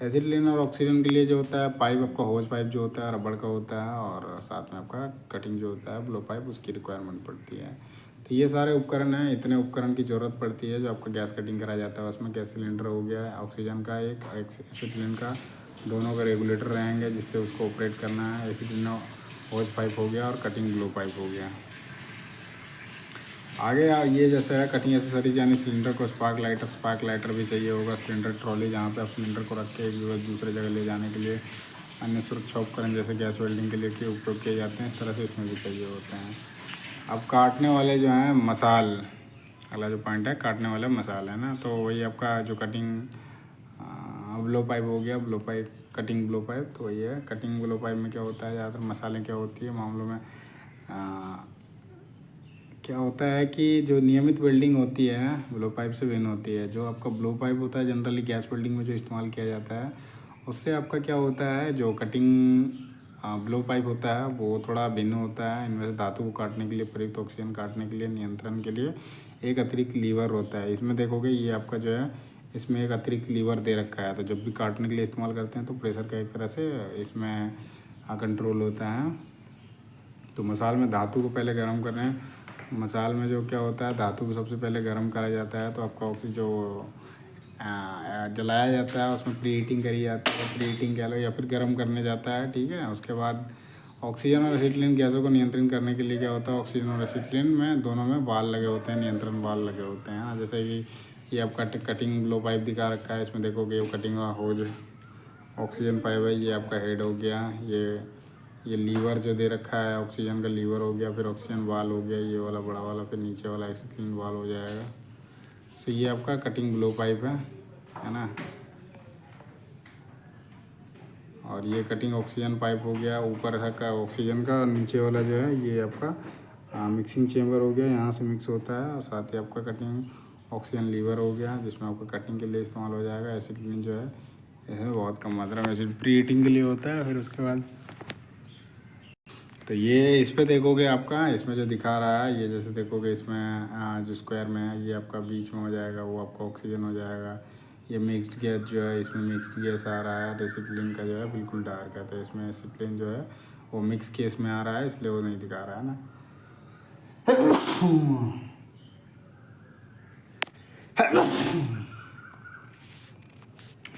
एसिटिलीन और ऑक्सीजन के लिए जो होता है पाइप, आपका होज पाइप जो होता है रबड़ का होता है, और साथ में आपका कटिंग जो होता है ब्लो पाइप, उसकी रिक्वायरमेंट पड़ती है। तो ये सारे उपकरण हैं, इतने उपकरण की ज़रूरत पड़ती है जो आपका गैस कटिंग करा जाता है। उसमें गैस सिलेंडर हो गया, ऑक्सीजन का एक एसिटिलीन का, दोनों का रेगुलेटर रहेंगे जिससे उसको ऑपरेट करना है। एसिटिलीन होज पाइप हो गया और कटिंग ब्लो पाइप हो गया। आगे ये जैसे है कटिंग एसेसरीज, यानी सिलेंडर को स्पार्क लाइटर भी चाहिए होगा, सिलेंडर ट्रॉली जहाँ पे आप सिलेंडर को रख के एक जगह दूसरे जगह ले जाने के लिए, अन्य सुरक्षा उपकरण जैसे गैस वेल्डिंग के लिए के उपयोग किए जाते हैं, इस तरह से इसमें भी चाहिए होते हैं। अब काटने वाले जो हैं मसाल, अगला जो पॉइंट है काटने वाले मसाल है ना, तो वही आपका जो कटिंग ब्लो पाइप हो गया, blow pipe cutting blow pipe, तो वही है। कटिंग ब्लो पाइप में क्या होता है, ज़्यादातर मसालें क्या होती है मामलों में क्या होता है कि जो नियमित वेल्डिंग होती है ब्लो पाइप से भिन्न होती है। जो आपका ब्लो पाइप होता है जनरली गैस वेल्डिंग में जो इस्तेमाल किया जाता है, उससे आपका क्या होता है, जो कटिंग ब्लो पाइप होता है वो थोड़ा भिन्न होता है। इनमें से धातु को काटने के लिए, प्रयुक्त ऑक्सीजन काटने के लिए, नियंत्रण के लिए एक अतिरिक्त लीवर होता है। इसमें देखोगे ये आपका जो है इसमें एक अतिरिक्त लीवर दे रखा है। तो जब भी काटने के लिए इस्तेमाल करते हैं तो प्रेशर का एक तरह से इसमें कंट्रोल होता है। तो मसाल में धातु को पहले गर्म कर रहे हैं। मसाल में जो क्या होता है, धातु को सबसे पहले गर्म करा जाता है। तो आपका जो जलाया जाता है उसमें प्री हीटिंग करी जाती है, प्री हीटिंग कह लो या फिर गर्म करने जाता है, ठीक है। उसके बाद ऑक्सीजन और एसिटिलीन गैसों को नियंत्रण करने के लिए क्या होता है, ऑक्सीजन और एसिटिलीन में दोनों में बाल लगे होते हैं, नियंत्रण बाल लगे होते हैं। जैसे कि ये आपका कटिंग ब्लो पाइप दिखा रखा है, इसमें देखोगे वो कटिंग होज ऑक्सीजन पाइप है। ये आपका हेड हो गया, ये लीवर जो दे रखा है ऑक्सीजन का लीवर हो गया, फिर ऑक्सीजन वाल हो गया ये वाला बड़ा वाला, फिर नीचे वाला ऑक्सीजन वाल हो जाएगा। सो ये आपका कटिंग ब्लो पाइप है ना। और ये कटिंग ऑक्सीजन पाइप हो गया, ऊपर है का ऑक्सीजन का, और नीचे वाला जो है ये आपका मिक्सिंग चेम्बर हो गया, यहाँ से मिक्स होता है। और साथ ही आपका कटिंग ऑक्सीजन लीवर हो गया, जिसमें आपका कटिंग के लिए इस्तेमाल हो जाएगा। एसिटिलीन जो है यह बहुत कम मात्रा में एसिड प्री हीटिंग के लिए होता है। फिर उसके बाद तो ये इस पे देखोगे आपका इसमें जो दिखा रहा है, ये जैसे देखोगे इसमें जो स्क्वायर में है ये आपका बीच में हो जाएगा, वो आपका ऑक्सीजन हो जाएगा। ये मिक्स्ड गैस जो है, इसमें मिक्स्ड गैस आ रहा है, एसिटिलीन का जो है बिल्कुल डार्क है, तो इसमें एसिटिलीन जो है वो मिक्स केस में आ रहा है, इसलिए वो नहीं दिखा रहा है ना।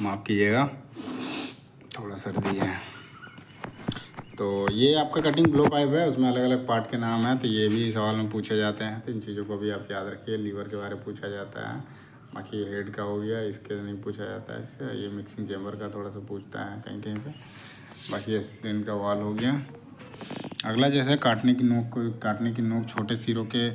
माफ़ कीजिएगा, थोड़ा सर्दी है। तो ये आपका कटिंग ब्लो पाइप है, उसमें अलग अलग पार्ट के नाम हैं, तो ये भी सवाल में पूछे जाते हैं, तो इन चीज़ों को भी आप याद रखिए। लीवर के बारे में पूछा जाता है, बाकी हेड का हो गया, इसके नहीं पूछा जाता है इससे। ये मिक्सिंग चेम्बर का थोड़ा सा पूछता है कहीं कहीं पे। बाकी ये स्प्रिन का वाल हो गया। अगला जैसे काटने की नोक छोटे सिरों के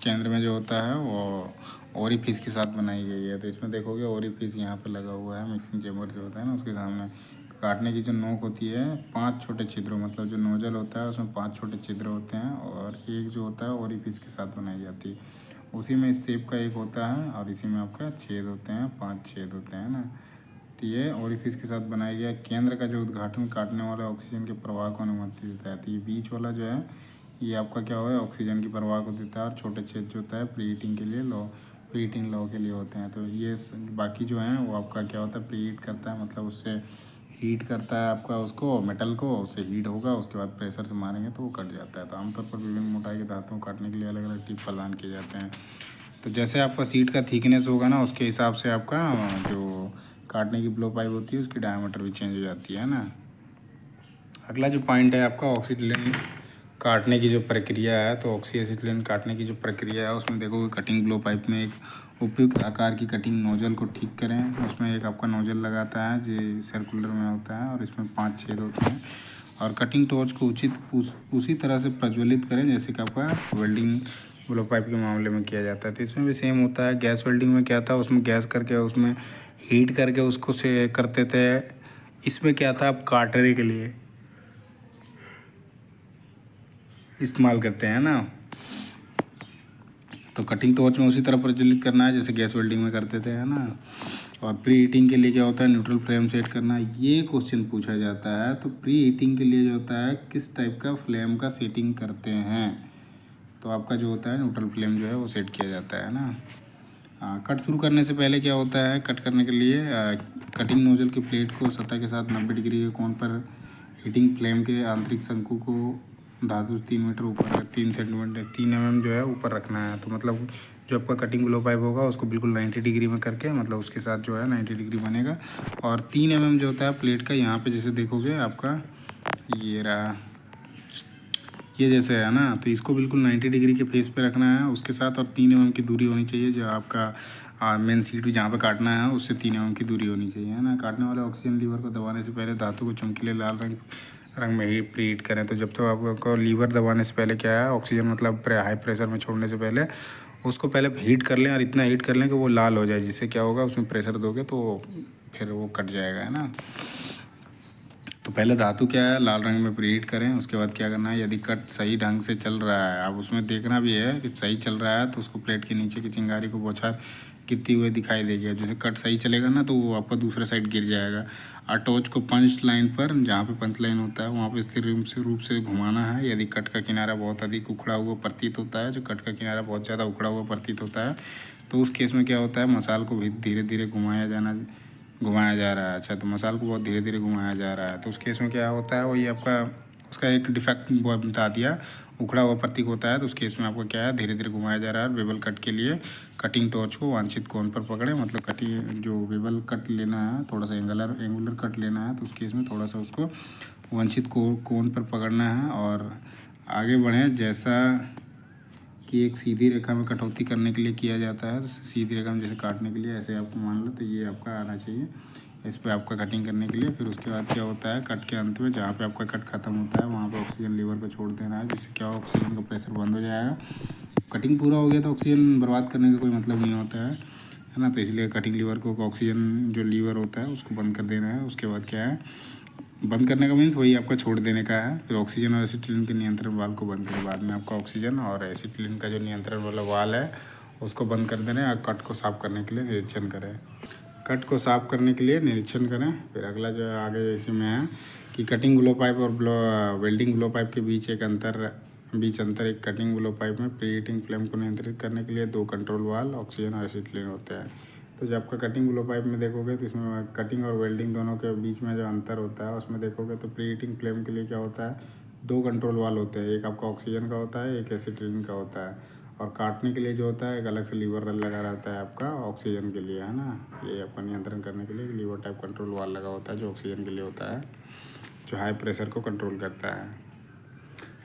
केंद्र में जो होता है वो ओरिफिस के साथ बनाई गई है। तो इसमें देखोगे ओरिफिस यहाँ पे लगा हुआ है, मिक्सिंग चेम्बर जो होता है ना उसके सामने। काटने की जो नोक होती है 5 छोटे छिद्रों, मतलब जो नोजल होता है उसमें 5 छोटे छिद्र होते हैं, और एक जो होता है ओरिफिस के साथ बनाई जाती है। उसी में इस शेप का एक होता है, और इसी में आपका छेद होते हैं, 5 छेद होते हैं ना। तो ये ओरिफिस के साथ बनाया गया केंद्र का जो उद्घाटन काटने वाले ऑक्सीजन के प्रवाह को अनुमति देता है। तो ये बीच वाला जो है ये आपका क्या हुआ है, ऑक्सीजन की प्रवाह को देता है। और छोटे छेद जो होता है प्री हीटिंग के लिए प्री हीटिंग लॉ के लिए होते हैं। तो ये बाकी जो हैं वो आपका क्या होता है, प्री हीट करता है, मतलब उससे हीट करता है आपका उसको मेटल को, उससे हीट होगा, उसके बाद प्रेशर से मारेंगे तो वो कट जाता है। तो आमतौर पर विभिन्न मोटाई के धातुओं को काटने के लिए अलग अलग टिप प्रदान किए जाते हैं। तो जैसे आपका सीट का थिकनेस होगा ना, उसके हिसाब से आपका जो काटने की ब्लो पाइप होती है उसकी डायमीटर भी चेंज हो जाती है ना। अगला जो पॉइंट है आपका ऑक्सीटिलीन काटने की जो प्रक्रिया है। तो ऑक्सी एसिटिलीन काटने की जो प्रक्रिया है उसमें देखोगे कटिंग ब्लो पाइप में एक उपयुक्त आकार की कटिंग नोजल को ठीक करें। उसमें एक आपका नोजल लगाता है जो सर्कुलर में होता है, और इसमें 5 छेद होते हैं। और कटिंग टॉर्च को उसी तरह से प्रज्वलित करें जैसे कि आपका वेल्डिंग ब्लो पाइप के मामले में किया जाता है। तो इसमें भी सेम होता है। गैस वेल्डिंग में क्या था, उसमें गैस करके उसमें हीट करके उसको से करते थे। इसमें क्या था, आप काटने के लिए इस्तेमाल करते हैं ना। तो कटिंग टॉर्च में उसी तरह प्रज्वलित करना है जैसे गैस वेल्डिंग में करते थे, है ना। और प्री हीटिंग के लिए क्या होता है, न्यूट्रल फ्लेम सेट करना, ये क्वेश्चन पूछा जाता है। तो प्री हीटिंग के लिए जो होता है किस टाइप का फ्लेम का सेटिंग करते हैं, तो आपका जो होता है न्यूट्रल फ्लेम जो है वो सेट किया जाता है ना। कट शुरू करने से पहले क्या होता है, कट करने के लिए कटिंग नोजल के प्लेट को सतह के साथ 90 डिग्री के कोण पर हीटिंग फ्लेम के आंतरिक शंकु को धातु 3 मीटर ऊपर 3 सेंटीमीटर 3 mm जो है ऊपर रखना है। तो मतलब जो आपका कटिंग ब्लो पाइप होगा उसको बिल्कुल 90 डिग्री में करके, मतलब उसके साथ जो है 90 डिग्री बनेगा। और 3 mm जो होता है प्लेट का, यहाँ पे जैसे देखोगे आपका ये रहा, ये जैसे है ना, तो इसको बिल्कुल 90 डिग्री के फेस पे रखना है उसके साथ। और 3 mm की दूरी होनी चाहिए जो आपका मेन सीट भी जहाँ पे काटना है उससे 3 mm की दूरी होनी चाहिए, है ना। काटने वाले ऑक्सीजन लीवर को दबाने से पहले धातु को चमकीले लाल रंग में ही प्रीहीट करें। तो जब तो आपको लीवर दबाने से पहले क्या है, ऑक्सीजन मतलब हाई प्रेशर में छोड़ने से पहले उसको पहले हीट कर लें, और इतना हीट कर लें कि वो लाल हो जाए, जिससे क्या होगा उसमें प्रेशर दोगे तो फिर वो कट जाएगा, है ना। तो पहले धातु क्या है लाल रंग में प्रीहीट करें, उसके बाद क्या करना है, यदि कट सही ढंग से चल रहा है, अब उसमें देखना भी है कि सही चल रहा है, तो उसको प्लेट के नीचे की चिंगारी को बौछार गिरती हुई दिखाई देगी। अब जैसे कट सही चलेगा ना तो वो आपका दूसरा साइड गिर जाएगा। और टॉर्च को पंच लाइन पर, जहाँ पे पंच लाइन होता है वहाँ पे स्थिर रूप से घुमाना है। यदि कट का किनारा बहुत अधिक उखड़ा हुआ प्रतीत होता है, जो कट का किनारा बहुत ज़्यादा उखड़ा हुआ प्रतीत होता है, तो उस केस में क्या होता है, मसाल को भी धीरे धीरे घुमाया जा रहा है। अच्छा, तो मसाल को बहुत धीरे धीरे घुमाया जा रहा है, तो उस केस में क्या होता है, वही आपका उसका एक डिफेक्ट बता दिया, उखड़ा हुआ प्रतीक होता है। तो उस केस में आपको क्या है, धीरे धीरे घुमाया जा रहा है। वेबल कट के लिए कटिंग टॉर्च को वांछित कोण पर पकड़ें, मतलब कटिंग जो वेबल कट लेना है, थोड़ा सा एंगुलर कट लेना है, तो उस केस में थोड़ा सा उसको वांछित कोण पर पकड़ना है और आगे बढ़ें। जैसा कि एक सीधी रेखा में कटौती करने के लिए किया जाता है। तो सीधी रेखा में जैसे काटने के लिए ऐसे आपको मान लो, तो ये आपका आना चाहिए इस पर आपका कटिंग करने के लिए। फिर उसके बाद क्या होता है, कट के अंत में जहाँ पे आपका कट ख़त्म होता है वहाँ पे ऑक्सीजन लीवर को छोड़ देना है, जिससे क्या ऑक्सीजन का प्रेशर बंद हो जाएगा। कटिंग पूरा हो गया तो ऑक्सीजन बर्बाद करने का कोई मतलब नहीं होता है ना। तो इसलिए कटिंग लीवर को ऑक्सीजन जो लीवर होता है उसको बंद कर देना है। उसके बाद क्या है, बंद करने का मीन्स वही आपका छोड़ देने का है। फिर ऑक्सीजन और एसिटिलीन के नियंत्रण वाल्व को बंद करें। बाद में आपका ऑक्सीजन और एसिटिलीन का जो नियंत्रण वाला वाल्व है उसको बंद कर देना है। और कट को साफ करने के लिए निरीक्षण करें। कट को साफ करने के लिए निरीक्षण करें। फिर अगला जो है आगे इसमें है कि कटिंग ब्लो पाइप और वेल्डिंग ब्लो पाइप के बीच अंतर एक कटिंग ब्लो पाइप में प्री हीटिंग फ्लेम को नियंत्रित करने के लिए 2 कंट्रोल वाल्व ऑक्सीजन और एसिटिलीन होते हैं। तो जब आपका कटिंग ब्लो पाइप में देखोगे तो इसमें कटिंग और वेल्डिंग दोनों के बीच में जो अंतर होता है उसमें देखोगे तो प्री हीटिंग फ्लेम के लिए क्या होता है, 2 कंट्रोल वाल्व होते हैं। एक आपका ऑक्सीजन का होता है, एक एसिटिलीन का होता है। और काटने के लिए जो होता है एक अलग से लीवर लगा रहता है आपका ऑक्सीजन के लिए, है ना। ये आपका नियंत्रण करने के लिए लीवर टाइप कंट्रोल वाल्व लगा होता है जो ऑक्सीजन के लिए होता है, जो हाई प्रेशर को कंट्रोल करता है।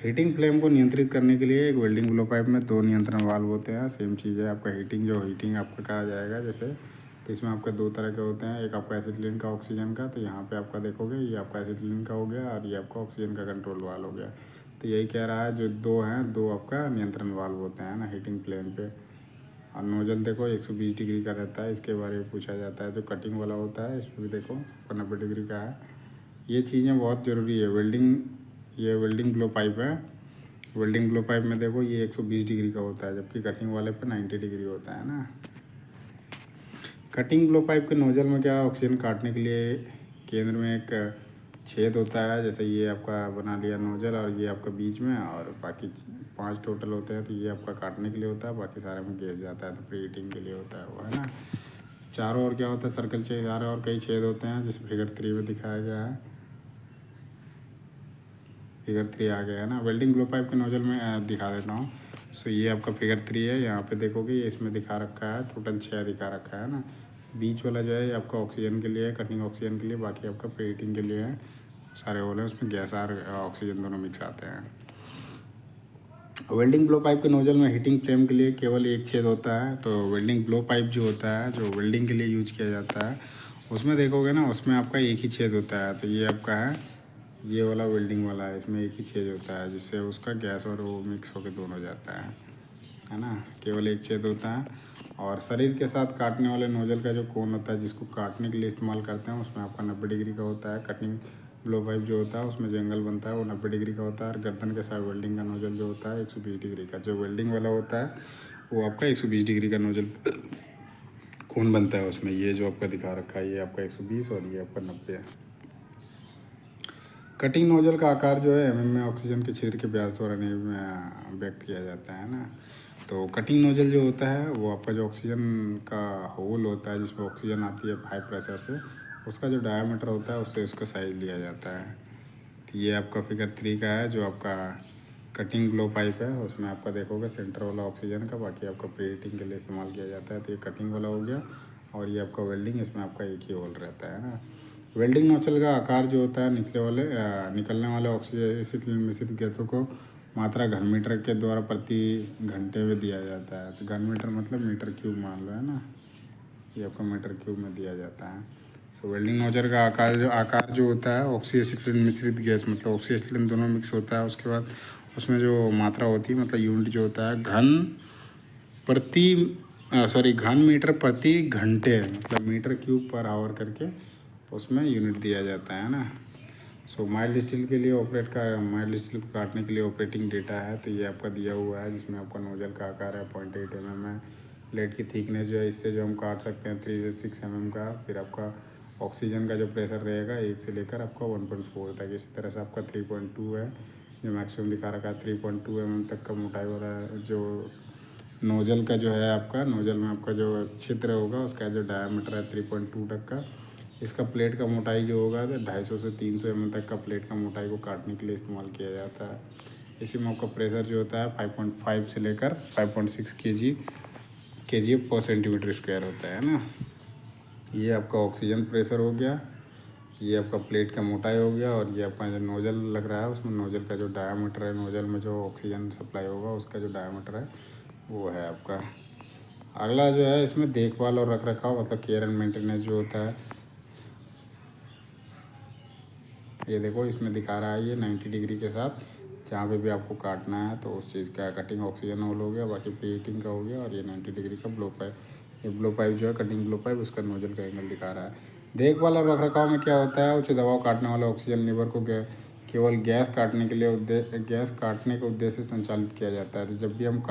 हीटिंग फ्लेम को नियंत्रित करने के लिए एक वेल्डिंग ब्लो पाइप में 2 नियंत्रण वाल्व होते हैं। सेम चीज़ है आपका हीटिंग आपका कहा जाएगा जैसे, तो इसमें आपके 2 तरह के होते हैं। एक आपका एसिटिलीन का, ऑक्सीजन का। तो यहाँ पे आपका देखोगे ये आपका एसिटिलीन का हो गया और ये आपका ऑक्सीजन का कंट्रोल वाल्व हो गया। तो यही कह रहा है जो 2 हैं, 2 आपका नियंत्रण वाल्व होते हैं ना हीटिंग फ्लेम पे। और नोजल देखो 120 डिग्री का रहता है, इसके बारे में पूछा जाता है। जो कटिंग वाला होता है इसमें भी देखो 90 डिग्री का है। ये चीज़ें बहुत ज़रूरी है। ये वेल्डिंग ब्लो पाइप है। वेल्डिंग ब्लो पाइप में देखो ये 120 डिग्री का होता है, जबकि कटिंग वाले पे 90 डिग्री होता है ना। कटिंग ब्लो पाइप के नोजल में क्या ऑक्सीजन काटने के लिए केंद्र में एक छेद होता है। जैसे ये आपका बना लिया नोजल और ये आपका बीच में, और बाकी 5 टोटल होते हैं। तो ये आपका काटने के लिए होता है, बाकी सारे में गैस जाता है तो प्री हीटिंग के लिए होता है वो, है ना। चारों ओर क्या होता है, सर्कल छेद, चारों ओर कई छेद होते हैं, जिस फिगर 3 में दिखाया गया है। फिगर 3 आ गया है ना। वेल्डिंग ब्लो पाइप के नोजल में दिखा देता हूँ। सो ये आपका फिगर 3 है। यहाँ पे देखोगे ये इसमें दिखा रखा है, टोटल 6 दिखा रखा है ना। बीच वाला जो है आपका ऑक्सीजन के लिए है, कटिंग ऑक्सीजन के लिए, बाकी आपका प्री हीटिंग के लिए है। सारे होल हैं उसमें, गैस और ऑक्सीजन दोनों मिक्स आते हैं। वेल्डिंग ब्लो पाइप के नोजल में हीटिंग फ्लेम के लिए केवल एक छेद होता है। तो वेल्डिंग ब्लो पाइप जो होता है, जो वेल्डिंग के लिए यूज किया जाता है, उसमें देखोगे ना उसमें आपका एक ही छेद होता है। तो ये आपका है, ये वाला वेल्डिंग वाला है, इसमें एक ही छेद होता है, जिससे उसका गैस और वो मिक्स होकर दोनों जाता है ना। केवल एक छेद होता है। और शरीर के साथ काटने वाले नोजल का जो कोण होता है, जिसको काटने के लिए इस्तेमाल करते हैं, उसमें आपका 90 डिग्री का होता है। कटिंग ब्लो पाइप जो होता है उसमें जो एंगल बनता है वो 90 डिग्री का होता है। और गर्दन के साथ वेल्डिंग का नोजल जो होता है 120 डिग्री का। जो वेल्डिंग वाला होता है वो आपका 120 डिग्री का नोजल कोण बनता है उसमें। ये जो आपका दिखा रखा है ये आपका 120 और ये आपका 90 है। कटिंग नोजल का आकार जो है में ऑक्सीजन के क्षेत्र के व्यास द्वारा व्यक्त किया जाता है ना। तो कटिंग नोजल जो होता है वो आपका जो ऑक्सीजन का होल होता है, जिसमें ऑक्सीजन आती है हाई प्रेशर से, उसका जो डायमीटर होता है उससे उसका साइज लिया जाता है। तो ये आपका फिगर 3 का है, जो आपका कटिंग ब्लो पाइप है। उसमें आपका देखोगे सेंटर वाला ऑक्सीजन का, बाकी आपका प्री हीटिंग के लिए इस्तेमाल किया जाता है। तो ये कटिंग वाला हो गया। और ये आपका वेल्डिंग, इसमें आपका एक ही होल रहता है ना। वेल्डिंग नोजल का आकार जो होता है निचले वाले निकलने वाले ऑक्सीजन एसिटिलीन मिश्रित गैसों को मात्रा घन मीटर के द्वारा प्रति घंटे में दिया जाता है। तो घन मीटर मतलब मीटर क्यूब मान लो, है ना। ये आपका मीटर क्यूब में दिया जाता है। सो वेल्डिंग नोजल का आकार जो होता है ऑक्सी एसिटिलीन मिश्रित गैस, मतलब ऑक्सी एसिटिलीन दोनों मिक्स होता है। उसके बाद उसमें जो मात्रा होती है, मतलब यूनिट जो होता है घन मीटर प्रति घंटे, मतलब मीटर क्यूब पर आवर करके उसमें यूनिट दिया जाता है ना। सो माइल्ड स्टील के लिए माइल्ड स्टील को काटने के लिए ऑपरेटिंग डेटा है। तो ये आपका दिया हुआ है, जिसमें आपका नोजल का आकार है 0.8 mm है। प्लेट की थिकनेस जो है इससे जो हम काट सकते हैं 3 से 6 mm का। फिर आपका ऑक्सीजन का जो प्रेशर रहेगा 1 से लेकर आपका 1.4 तक। इसी तरह से आपका 3.2 है, जो मैक्सिमम दिखा रखा है 3.2 mm तक का मोटाई वाला जो नोजल का जो है आपका, नोजल में आपका जो छिद्र होगा उसका जो डायमीटर है 3.2 तक का। इसका प्लेट का मोटाई जो होगा 250 से 300 mm तक का प्लेट का मोटाई को काटने के लिए इस्तेमाल किया जाता है। इसी में आपका प्रेशर जो होता है 5.5 से लेकर 5.6 kg पर सेंटीमीटर स्क्वायर होता है ना। ये आपका ऑक्सीजन प्रेशर हो गया, ये आपका प्लेट का मोटाई हो गया, और ये आपका जो नोजल लग रहा है उसमें नोजल का जो डायामीटर है, नोजल में जो ऑक्सीजन सप्लाई होगा उसका जो डायामीटर है वो है आपका। अगला जो है इसमें देखभाल और रख रखाव मतलब केयर एंड मेंटेनेंस जो होता है, ये देखो इसमें दिखा रहा है ये 90 डिग्री के साथ जहाँ पे भी आपको काटना है तो उस चीज़ का कटिंग ऑक्सीजन होल हो गया, बाकी प्री हीटिंग का हो गया, और ये 90 डिग्री का ब्लो पाइप, ये ब्लो पाइप जो है कटिंग ब्लो पाइप, उसका नोजल का एंगल दिखा रहा है। देखभाल और रख रखाव में क्या होता है, उच्च दबाव काटने वाले ऑक्सीजन लीवर को केवल गैस काटने के लिए गैस काटने के उद्देश्य से संचालित किया जाता है। तो जब भी हम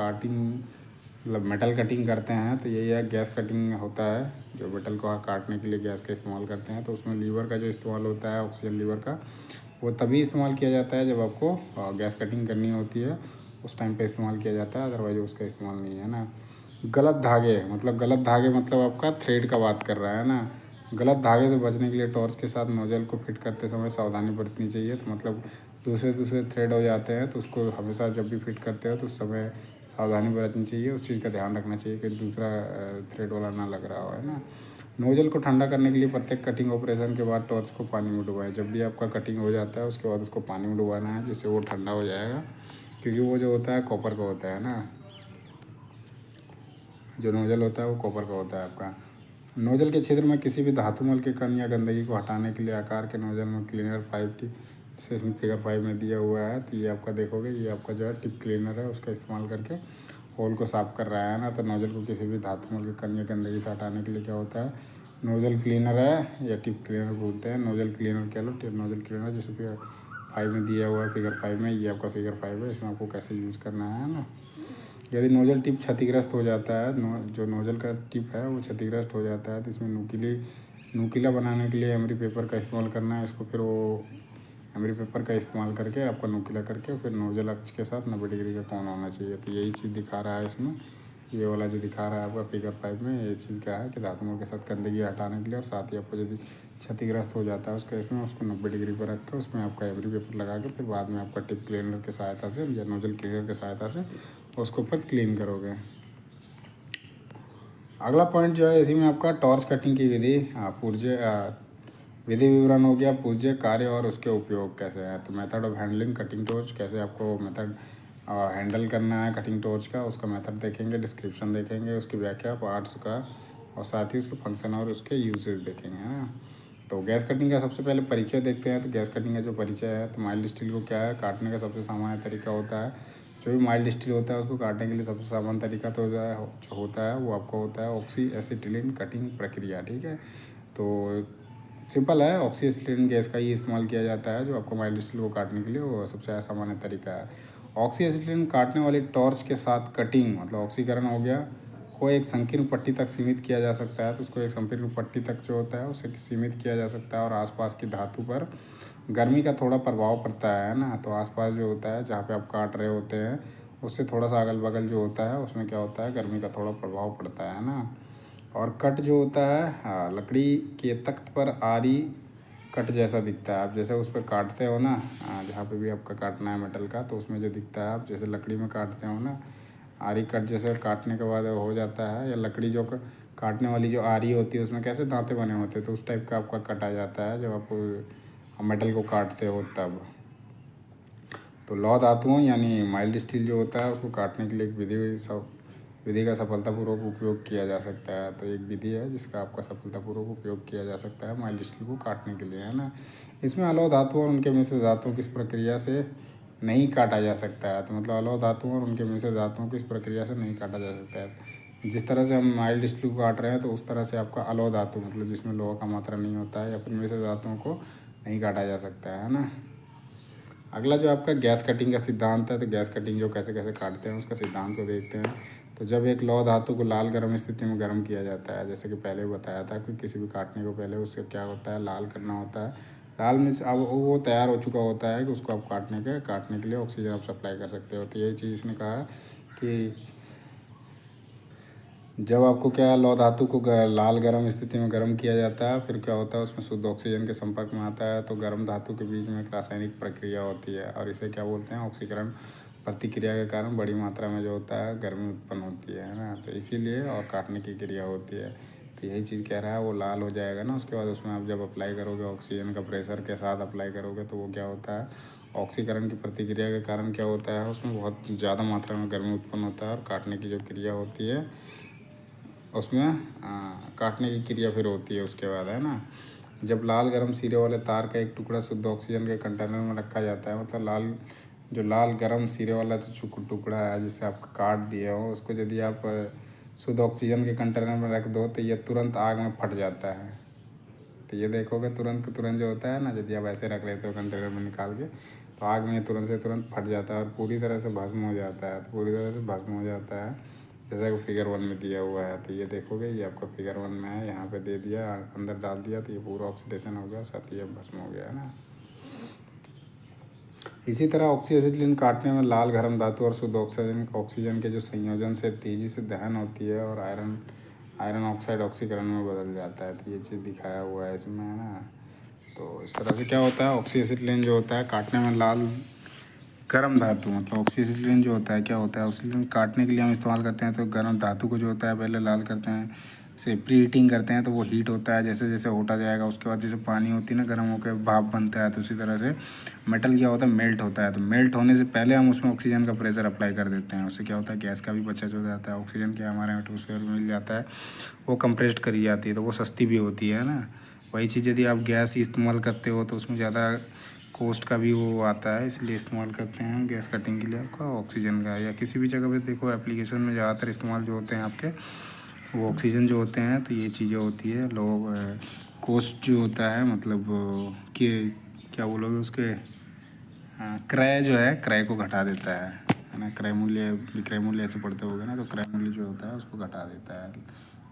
मतलब मेटल कटिंग करते हैं तो यही है गैस कटिंग होता है, जो मेटल को काटने के लिए गैस का इस्तेमाल करते हैं। तो उसमें लीवर का जो इस्तेमाल होता है ऑक्सीजन लीवर का, वो तभी इस्तेमाल किया जाता है जब आपको गैस कटिंग करनी होती है, उस टाइम पे इस्तेमाल किया जाता है, अदरवाइज उसका इस्तेमाल नहीं है ना। गलत धागे मतलब आपका थ्रेड का बात कर रहा है ना। गलत धागे से बचने के लिए टॉर्च के साथ नोजल को फिट करते समय सावधानी बरतनी चाहिए। तो मतलब दूसरे थ्रेड हो जाते हैं तो उसको हमेशा जब भी फिट करते हो तो उस समय सावधानी बरतनी चाहिए, उस चीज़ का ध्यान रखना चाहिए कि दूसरा थ्रेड वाला ना लग रहा हो, है ना। नोजल को ठंडा करने के लिए प्रत्येक कटिंग ऑपरेशन के बाद टॉर्च को पानी में डुबाएं। जब भी आपका कटिंग हो जाता है उसके बाद उसको पानी में डुबाना है, जिससे वो ठंडा हो जाएगा, क्योंकि वो जो होता है कॉपर का होता है ना, जो नोजल होता है वो कॉपर का होता है आपका। नोजल के क्षेत्र में किसी भी धातुमल के कण या गंदगी को हटाने के लिए आकार के नोजल में क्लीनर पाइप की, जैसे इसमें फिगर 5 में दिया हुआ है, तो ये आपका देखोगे ये आपका जो है टिप क्लीनर है, उसका इस्तेमाल करके होल को साफ कर रहा है ना। तो नोजल को किसी भी धातुमल के कण या गंदगी से हटाने के लिए क्या होता है, नोजल क्लीनर है या टिप क्लीनर बोलते हैं। नोजल क्लीनर कह लो, टिप नोजल क्लीनर, जैसे फिगर 5 में दिया हुआ है, फिगर 5 में, ये आपका फिगर 5 है, इसमें आपको कैसे यूज़ करना है ना। यदि नोजल टिप क्षतिग्रस्त हो जाता है, जो नोजल का टिप है वो क्षतिग्रस्त हो जाता है, तो इसमें नुकीला बनाने के लिए एमरी पेपर का इस्तेमाल करना है। इसको फिर वो एमरी पेपर का इस्तेमाल करके आपका नुकीला करके फिर नोजल अक्ष के साथ 90 डिग्री का कोण होना चाहिए। तो यही चीज़ दिखा रहा है इसमें, ये वाला जो दिखा रहा है आपका फिगर 5 में, ये चीज़ क्या है कि धातुओं के साथ गंदगी हटाने के लिए, और साथ ही आपको यदि क्षतिग्रस्त हो जाता है उसका इसमें, उसको 90 डिग्री पर रख के उसमें आपका एमरी पेपर लगा के फिर बाद में आपका टिप क्लीनर की सहायता से या नोजल क्लीनर की सहायता से उसको फिर क्लीन करोगे। अगला पॉइंट जो है इसी में आपका टॉर्च कटिंग की विधि, पुर्जे विधि विवरण हो गया, पुर्जे कार्य और उसके उपयोग कैसे हैं। तो method of handling cutting torch, कैसे आपको मेथड हैंडल करना है कटिंग टॉर्च का, उसका मेथड देखेंगे, डिस्क्रिप्शन देखेंगे, उसकी व्याख्या पार्ट्स का, और साथ ही उसके फंक्शन और उसके यूजेस देखेंगे, है ना। तो गैस कटिंग का सबसे पहले परिचय देखते हैं। तो गैस कटिंग का जो परिचय है, तो माइल्ड स्टील को क्या है काटने का सबसे सामान्य तरीका होता है। जो भी माइल्ड स्टील होता है उसको काटने के लिए सबसे सामान्य तरीका तो जो होता है वो आपको होता है ऑक्सी एसिटिलीन कटिंग प्रक्रिया, ठीक है। तो सिंपल है, ऑक्सी एसिटिलीन गैस का ही इस्तेमाल किया जाता है जो आपको माइल्ड स्टील को काटने के लिए, वो सबसे सामान्य तरीका है। ऑक्सी एसिटिलीन काटने वाली टॉर्च के साथ कटिंग मतलब ऑक्सीकरण हो गया को एक संकीर्ण पट्टी तक सीमित किया जा सकता है। तो उसको एक संकीर्ण पट्टी तक जो होता है उसे सीमित किया जा सकता है, और आसपास की धातु पर गर्मी का थोड़ा प्रभाव पड़ता है ना। तो आसपास जो होता है जहाँ पे आप काट रहे होते हैं उससे थोड़ा सा अगल बगल जो होता है उसमें क्या होता है, गर्मी का थोड़ा प्रभाव पड़ता है ना। और कट जो होता है, लकड़ी के तख्त पर आरी कट जैसा दिखता है। आप जैसे उस पर काटते हो ना, जहाँ पे भी आपका काटना है मेटल का, तो उसमें जो दिखता है आप जैसे लकड़ी में काटते हो ना, आरी कट जैसे काटने के बाद हो जाता है, या लकड़ी जो काटने वाली जो आरी होती है उसमें कैसे दांते बने होते हैं, तो उस टाइप का आपका कट आ जाता है जब आप मेटल को काटते हो तब। तो लौह धातुओं यानी माइल्ड स्टील जो होता है उसको काटने के लिए एक विधि का सफलतापूर्वक उपयोग किया जा सकता है। तो एक विधि है जिसका आपका सफलतापूर्वक उपयोग किया जा सकता है माइल्ड स्टील को काटने के लिए, है ना। इसमें अलौह धातुओं और उनके मिश्र धातुओं की इस प्रक्रिया से नहीं काटा जा सकता है। तो मतलब अलौह धातुओं और उनके मिश्र धातुओं की इस प्रक्रिया से नहीं काटा जा सकता है। जिस तरह से हम माइल्ड स्टील को काट रहे हैं तो उस तरह से आपका अलौह धातु मतलब जिसमें लोहा का मात्रा नहीं होता है या फिर मिश्र धातुओं को नहीं काटा जा सकता है ना। अगला जो आपका गैस कटिंग का सिद्धांत है, तो गैस कटिंग जो कैसे कैसे काटते हैं उसका सिद्धांत को देखते हैं। तो जब एक लौह धातु को लाल गर्म स्थिति में गर्म किया जाता है, जैसे कि पहले बताया था कि किसी भी काटने को पहले उससे क्या होता है, लाल करना होता है। लाल में अब वो तैयार हो चुका होता है कि उसको आप काटने के लिए ऑक्सीजन आप सप्लाई कर सकते हो। तो यही चीज़ इसने कहा कि जब आपको क्या लौह धातु को लाल गर्म स्थिति में गर्म किया जाता है, फिर क्या होता है उसमें शुद्ध ऑक्सीजन के संपर्क में आता है, तो गर्म धातु के बीच में एक रासायनिक प्रक्रिया होती है और इसे क्या बोलते हैं, ऑक्सीकरण प्रतिक्रिया के कारण बड़ी मात्रा में जो होता है गर्मी उत्पन्न होती है ना। तो इसीलिए और काटने की क्रिया होती है। तो यही चीज़ कह रहा है, वो लाल हो जाएगा ना, उसके बाद उसमें आप जब अप्लाई करोगे ऑक्सीजन का प्रेशर के साथ अप्लाई करोगे तो वो क्या होता है, ऑक्सीकरण की प्रतिक्रिया के कारण क्या होता है, उसमें बहुत ज़्यादा मात्रा में गर्मी उत्पन्न होता है और काटने की जो क्रिया होती है उसमें काटने की क्रिया फिर होती है उसके बाद, है ना। जब लाल गर्म सिरे वाले तार का एक टुकड़ा शुद्ध ऑक्सीजन के कंटेनर में रखा जाता है, मतलब लाल गर्म सिरे वाला जो टुकड़ा है जिसे आप काट दिए हो, उसको यदि आप शुद्ध ऑक्सीजन के कंटेनर में रख दो तो ये तुरंत आग में फट जाता है। तो ये देखोगे तुरंत तुरंत जो होता है ना, यदि आप ऐसे रख लेते हो कंटेनर में निकाल के, तो आग में तुरंत से तुरंत फट जाता है और पूरी तरह से भस्म हो जाता है। तो पूरी तरह से भस्म हो जाता है जैसा कि फिगर 1 में दिया हुआ है। तो ये देखोगे, ये आपका फिगर 1 में है, यहाँ पे दे दिया, अंदर डाल दिया, तो ये पूरा ऑक्सीडेशन हो गया, साथ ही ये भस्म हो गया, है ना। इसी तरह ऑक्सीएसिटिलीन काटने में लाल गर्म धातु और शुद्ध ऑक्सीजन के जो संयोजन से तेज़ी से दहन होती है और आयरन ऑक्साइड ऑक्सीकरण में बदल जाता है। तो ये चीज़ दिखाया हुआ है इसमें, है ना। तो इस तरह से क्या होता है, ऑक्सीएसिटिलीन जो होता है काटने में लाल गर्म धातु, मतलब ऑक्सीएसिटिलीन जो होता है क्या होता है, ऑक्सीजन काटने के लिए हम इस्तेमाल करते हैं तो गर्म धातु को जो होता है पहले लाल करते हैं, से प्री हीटिंग करते हैं तो वो हीट होता है, जैसे जैसे होता जाएगा उसके बाद जैसे पानी होती है ना गर्म होकर भाप बनता है, तो उसी तरह से मेटल क्या होता है, मेल्ट होता है। तो मेल्ट होने से पहले हम उसमें ऑक्सीजन का प्रेशर अप्लाई कर देते हैं, उससे क्या होता है गैस का भी बचत हो जाता है, ऑक्सीजन क्या हमारे एटमोसफेयर में मिल जाता है, वो कंप्रेस्ड करी जाती है तो वो सस्ती भी होती है ना। वही चीज़ यदि आप गैस इस्तेमाल करते हो तो उसमें ज़्यादा कॉस्ट का भी वो आता है, इसलिए इस्तेमाल करते हैं हम गैस कटिंग के लिए आपका ऑक्सीजन का। या किसी भी जगह पे देखो एप्लीकेशन में ज़्यादातर इस्तेमाल जो होते हैं आपके वो ऑक्सीजन जो होते हैं, तो ये चीज़ें होती है। लोग कॉस्ट जो होता है मतलब कि क्या बोलोगे उसके, क्रय जो है क्रय को घटा देता है ना। क्रय मूल्य, विक्रय मूल्य ऐसे पढ़ते होगे ना, तो क्रय मूल्य जो होता है उसको घटा देता है,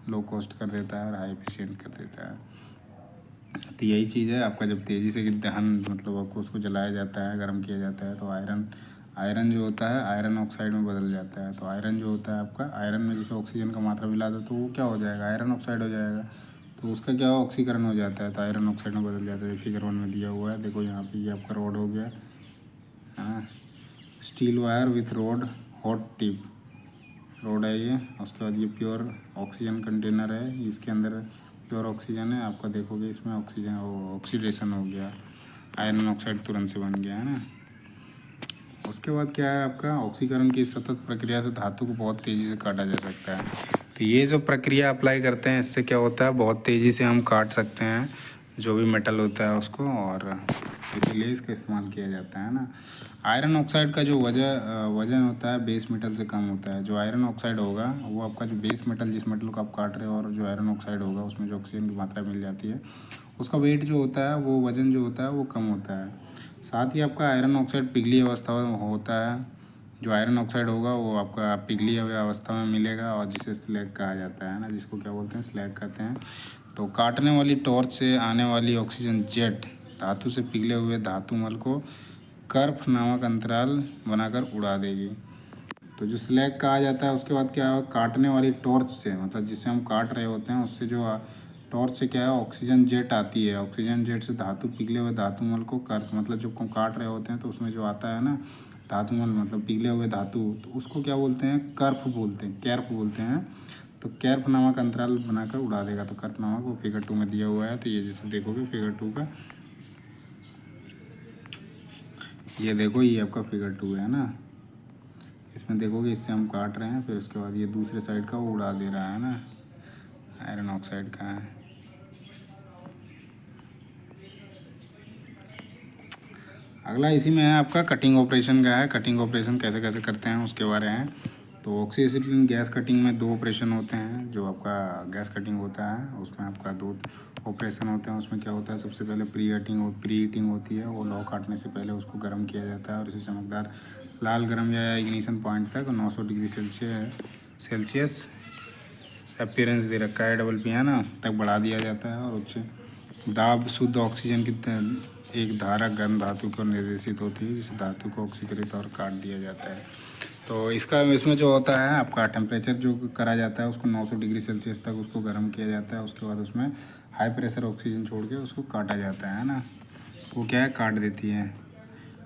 लो कॉस्ट कर देता है और हाई एफिशिएंट कर देता है। तो यही चीज़ है आपका, जब तेज़ी से दहन मतलब आपको उसको जलाया जाता है, गर्म किया जाता है, तो आयरन जो होता है आयरन ऑक्साइड में बदल जाता है। तो आयरन जो होता है आपका, आयरन में जैसे ऑक्सीजन का मात्रा मिला दो तो वो क्या हो जाएगा, आयरन ऑक्साइड हो जाएगा, तो उसका क्या ऑक्सीकरण हो जाता है, तो आयरन ऑक्साइड में बदल जाता है। फिगर 1 में दिया हुआ है, देखो यहाँ पे ये आपका रोड हो गया, हाँ, steel wire with road, hot tip road है ये। उसके बाद ये प्योर ऑक्सीजन कंटेनर है, इसके अंदर प्योर ऑक्सीजन है आपका। देखोगे इसमें ऑक्सीजन ऑक्सीडेशन हो गया, आयरन ऑक्साइड तुरंत से बन गया, है ना। उसके बाद क्या है आपका, ऑक्सीकरण की सतत प्रक्रिया से धातु को बहुत तेज़ी से काटा जा सकता है। तो ये जो प्रक्रिया अप्लाई करते हैं इससे क्या होता है, बहुत तेज़ी से हम काट सकते हैं जो भी मेटल होता है उसको, और इसीलिए इसका इस्तेमाल किया जाता है ना। आयरन ऑक्साइड का जो वजन होता है बेस मेटल से कम होता है। जो आयरन ऑक्साइड होगा वो आपका जो बेस मेटल, जिस मेटल को आप काट रहे हो, और जो आयरन ऑक्साइड होगा उसमें जो ऑक्सीजन की मात्रा मिल जाती है, उसका वेट जो होता है, वो वजन जो होता है वो कम होता है। साथ ही आपका आयरन ऑक्साइड पिघली अवस्था में होता है। जो आयरन ऑक्साइड होगा वो आपका पिघली हुई अवस्था में मिलेगा, और जिसे स्लैग कहा जाता है ना, जिसको क्या बोलते हैं, स्लैग कहते हैं। तो काटने वाली टॉर्च से आने वाली ऑक्सीजन जेट धातु से पिघले हुए धातुमल को कर्फ नामक अंतराल बनाकर उड़ा देगी। तो जो स्लैग कहा जाता है, उसके बाद क्या है, काटने वाली टॉर्च से, मतलब जिससे हम काट रहे होते हैं उससे जो टॉर्च से क्या है ऑक्सीजन जेट आती है, ऑक्सीजन जेट से धातु पिघले हुए धातुमल को कर्फ, मतलब जब हम काट रहे होते हैं तो उसमें जो आता है ना धातुमल, मतलब पिघले हुए धातु, तो उसको क्या बोलते हैं, कर्फ बोलते हैं, कैर्प बोलते हैं। तो कैर्प नामक अंतराल बनाकर उड़ा देगा। तो कर्फ नामक वो फिगर 2 में दिया हुआ है। तो ये जैसे देखोगे फिगर 2 का, ये देखो ये आपका फिगर 2 है ना, इसमें देखोगे इससे हम काट रहे हैं, फिर उसके बाद ये दूसरे साइड का वो उड़ा दे रहा है ना, आयरन ऑक्साइड का है। अगला इसी में है आपका कटिंग ऑपरेशन का है। कटिंग ऑपरेशन कैसे कैसे करते हैं उसके बारे में। तो ऑक्सीएसिटिलीन गैस कटिंग में 2 ऑपरेशन होते हैं। जो आपका गैस कटिंग होता है उसमें आपका 2 ऑपरेशन होते हैं। उसमें क्या होता है, सबसे पहले प्री हीटिंग होती है। वो लौ काटने से पहले उसको गर्म किया जाता है और इसे चमकदार लाल गर्म या इग्निशन पॉइंट तक 900 डिग्री सेल्सियस अपीयरेंस दे रखा है, डबल पी है ना, तक बढ़ा दिया जाता है। और उच्च दाब शुद्ध ऑक्सीजन की एक धारा गर्म धातु को निर्देशित होती है, जिस धातु को ऑक्सीकृत और काट दिया जाता है। तो इसमें जो होता है आपका टेम्परेचर जो करा जाता है उसको 900 डिग्री सेल्सियस तक उसको गर्म किया जाता है। उसके बाद उसमें हाई प्रेशर ऑक्सीजन छोड़ के उसको काटा जाता है ना, वो क्या है, काट देती है।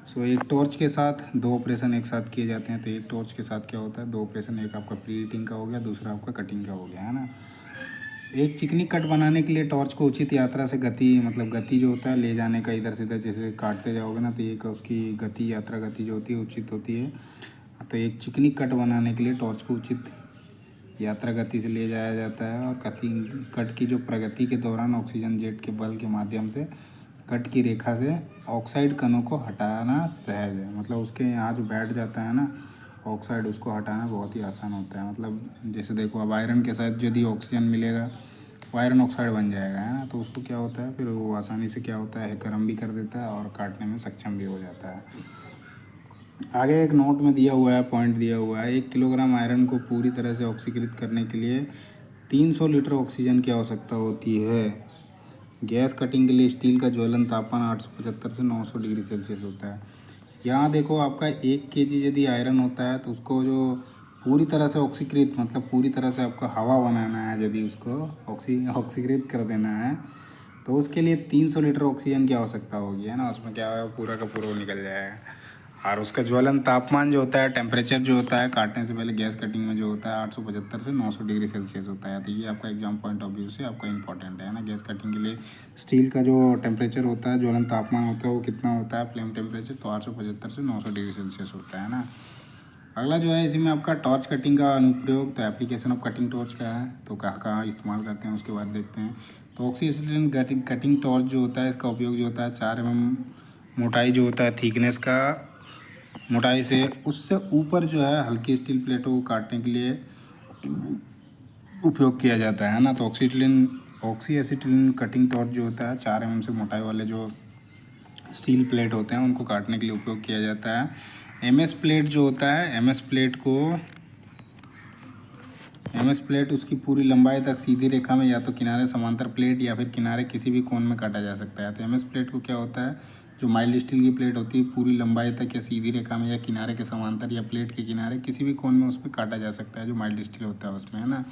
सो एक टॉर्च के साथ 2 ऑपरेशन एक साथ किए जाते हैं। तो एक टॉर्च के साथ क्या होता है, 2 ऑपरेशन, एक आपका प्री हीटिंग का हो गया, दूसरा आपका कटिंग का हो गया, है ना। एक चिकनी कट बनाने के लिए टॉर्च को उचित यात्रा से गति, मतलब गति जो होता है ले जाने का इधर से इधर, जैसे काटते जाओगे ना तो एक उसकी गति, यात्रा गति जो होती है उचित होती है। तो एक चिकनी कट बनाने के लिए टॉर्च को उचित यात्रा गति से ले जाया जाता है और कट की जो प्रगति के दौरान ऑक्सीजन जेट के बल के माध्यम से कट की रेखा से ऑक्साइड कणों को हटाना सहज है। मतलब उसके यहाँ जो बैठ जाता है ना ऑक्साइड, उसको हटाना बहुत ही आसान होता है। मतलब जैसे देखो अब आयरन के साथ यदि ऑक्सीजन मिलेगा वो आयरन ऑक्साइड बन जाएगा, है ना। तो उसको क्या होता है फिर वो आसानी से क्या होता है गर्म भी कर देता है और काटने में सक्षम भी हो जाता है। आगे एक नोट में दिया हुआ है, पॉइंट दिया हुआ है, 1 किलोग्राम आयरन को पूरी तरह से ऑक्सीकृत करने के लिए 300 लीटर ऑक्सीजन की आवश्यकता होती है। गैस कटिंग के लिए स्टील का ज्वलन तापमान 875 से 900 डिग्री सेल्सियस होता है। यहाँ देखो आपका 1 kg यदि आयरन होता है तो उसको जो पूरी तरह से ऑक्सीकृत, मतलब पूरी तरह से आपको हवा बनाना है, यदि उसको ऑक्सीकृत कर देना है तो उसके लिए 300 लीटर ऑक्सीजन की आवश्यकता होगी, है ना। उसमें क्या है पूरा का पूरा निकल जाएगा। और उसका ज्वलन तापमान जो होता है, टेम्परेचर जो होता है काटने से पहले गैस कटिंग में जो होता है 875 से 900 डिग्री सेल्सियस होता है। तो ये आपका एग्जाम पॉइंट ऑफ व्यू से आपका इंपॉर्टेंट है ना। गैस कटिंग के लिए स्टील का जो टेम्परेचर होता है, ज्वलन तापमान होता है वो कितना होता है फ्लेम टेम्परेचर, तो 875 से 900 डिग्री सेल्सियस होता है ना। अगला जो है इसी में आपका टॉर्च कटिंग का अनुप्रयोग, तो एप्लीकेशन ऑफ कटिंग टॉर्च क्या है, तो कहाँ कहाँ इस्तेमाल करते हैं उसके बाद देखते हैं। तो ऑक्सीजन कटिंग टॉर्च जो होता है इसका उपयोग जो होता है 4 mm मोटाई जो होता है थिकनेस का, मोटाई से उससे ऊपर जो है हल्की स्टील प्लेटों को काटने के लिए उपयोग किया जाता है ना। तो ऑक्सी एसिटिलीन कटिंग टॉर्च जो होता है 4 mm से मोटाई वाले जो स्टील प्लेट होते हैं उनको काटने के लिए उपयोग किया जाता है। एमएस प्लेट जो होता है, एमएस प्लेट उसकी पूरी लंबाई तक सीधी रेखा में या तो किनारे समांतर प्लेट या फिर किनारे किसी भी कोण में काटा जा सकता है। तो एमएस प्लेट को क्या होता है, जो माइल्ड स्टील की प्लेट होती है पूरी लंबाई तक या सीधी रेखा में या किनारे के समांतर या प्लेट के किनारे किसी भी कोण में उसमें काटा जा सकता है, जो माइल्ड स्टील होता है उसमें, है ना।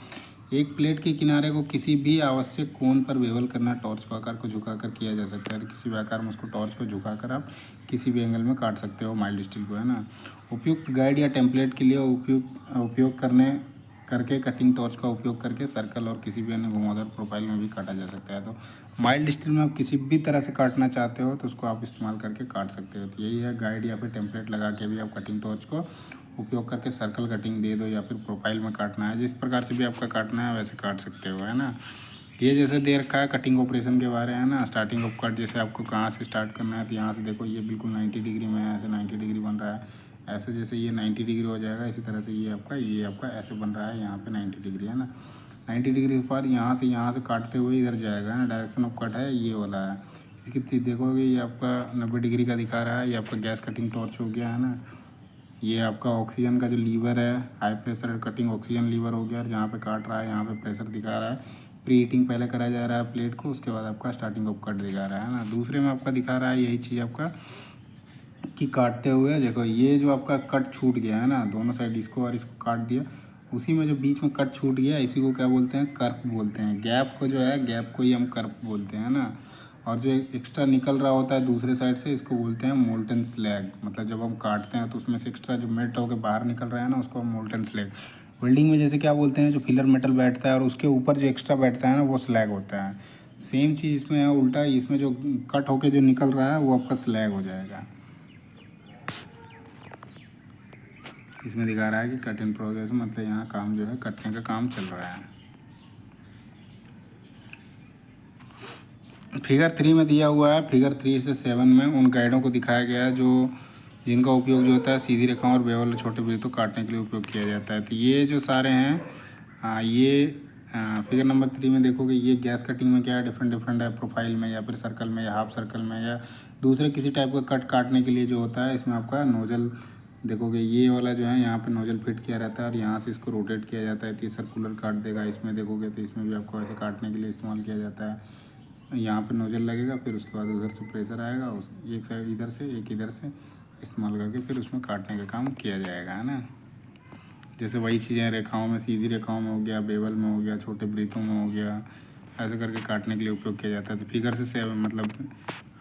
एक प्लेट के किनारे को किसी भी आवश्यक कोण पर बेवल करना टॉर्च को आकार को झुकाकर किया जा सकता है। तो किसी भी आकार में उसको टॉर्च को झुकाकर आप किसी भी एंगल में काट सकते हो माइल्ड स्टील को, है ना। उपयुक्त गाइड या टेम्पलेट के लिए उपयोग करके कटिंग टॉर्च का उपयोग करके सर्कल और किसी भी अन्य घुमावदार प्रोफाइल में भी काटा जा सकता है। तो माइल्ड स्टील में आप किसी भी तरह से काटना चाहते हो तो उसको आप इस्तेमाल करके काट सकते हो। तो यही है, गाइड या फिर टेम्पलेट लगा के भी आप कटिंग टॉर्च को उपयोग करके सर्कल कटिंग दे दो या फिर प्रोफाइल में काटना है, जिस प्रकार से भी आपका काटना है वैसे काट सकते हो, है ना। ये जैसे दे रखा है कटिंग ऑपरेशन के बारे में, है ना। स्टार्टिंग ऑफ कट, जैसे आपको कहाँ से स्टार्ट करना है तो यहाँ से देखो ये बिल्कुल 90 डिग्री में है, ऐसे 90 डिग्री बन रहा है, ऐसे जैसे ये 90 डिग्री हो जाएगा इसी तरह से ये आपका ऐसे बन रहा है, यहाँ पे 90 डिग्री, है ना। 90 डिग्री के बाद यहाँ से काटते हुए इधर जाएगा, है ना। डायरेक्शन ऑफ कट है ये वाला है। इसकी देखोगे ये आपका 90 डिग्री का दिखा रहा है, ये आपका गैस कटिंग टॉर्च हो गया, है ना। ये आपका ऑक्सीजन का जो लीवर है, high pressure cutting oxygen lever हो गया, और जहाँ पे काट रहा है यहाँ पे प्रेशर दिखा रहा है। प्री हीटिंग पहले कराया जा रहा है प्लेट को, उसके बाद आपका स्टार्टिंग ऑफ कट दिखा रहा है ना। दूसरे में आपका दिखा रहा है यही चीज़ आपका कि काटते हुए देखो ये जो आपका कट छूट गया है ना, दोनों साइड इसको और इसको काट दिया, उसी में जो बीच में कट छूट गया इसी को क्या बोलते हैं, कर्व बोलते हैं। गैप को जो है, गैप को ही हम कर्व बोलते हैं ना। और जो एक्स्ट्रा निकल रहा होता है दूसरे साइड से, इसको बोलते हैं मोल्टन स्लैग। मतलब जब हम काटते हैं तो उसमें से एक्स्ट्रा जो मेल्ट होकर बाहर निकल रहा है ना उसको हम मोल्टन स्लैग। वेल्डिंग में जैसे क्या बोलते हैं, जो फिलर मेटल बैठता है और उसके ऊपर जो एक्स्ट्रा बैठता है ना वो स्लैग होता है। सेम चीज़ इसमें है उल्टा, इसमें जो कट होके जो निकल रहा है वो आपका स्लैग हो जाएगा। इसमें दिखा रहा है कि कट इन प्रोग्रेस, मतलब यहाँ काम जो है कटने का काम चल रहा है। फिगर 3 में दिया हुआ है, फिगर 3 से 7 में उन गाइडों को दिखाया गया है जिनका उपयोग जो होता है सीधी रेखाओं और बेवल छोटे वृत्तों काटने के लिए उपयोग किया जाता है। तो ये जो सारे हैं ये फिगर नंबर 3 में देखोगे ये गैस कटिंग में क्या है, डिफरेंट है, प्रोफाइल में या फिर सर्कल में या हाफ सर्कल में या दूसरे किसी टाइप का कट काटने के लिए जो होता है, इसमें आपका नोजल देखोगे ये वाला जो है यहाँ पे नोजल फिट किया रहता है और यहाँ से इसको रोटेट किया जाता है तो ये सर्कुलर काट देगा। इसमें देखोगे तो इसमें भी आपको ऐसे काटने के लिए इस्तेमाल किया जाता है। यहाँ पे नोजल लगेगा, फिर उसके बाद उधर से प्रेशर आएगा, उस एक साइड इधर से एक इधर से इस्तेमाल करके फिर उसमें काटने का काम किया जाएगा, है ना। जैसे वही चीज़ें रेखाओं में, सीधी रेखाओं में हो गया, बेवल में हो गया, छोटे वृत्तों में हो गया, ऐसे करके काटने के लिए उपयोग किया जाता है। तो फिगर से 7 मतलब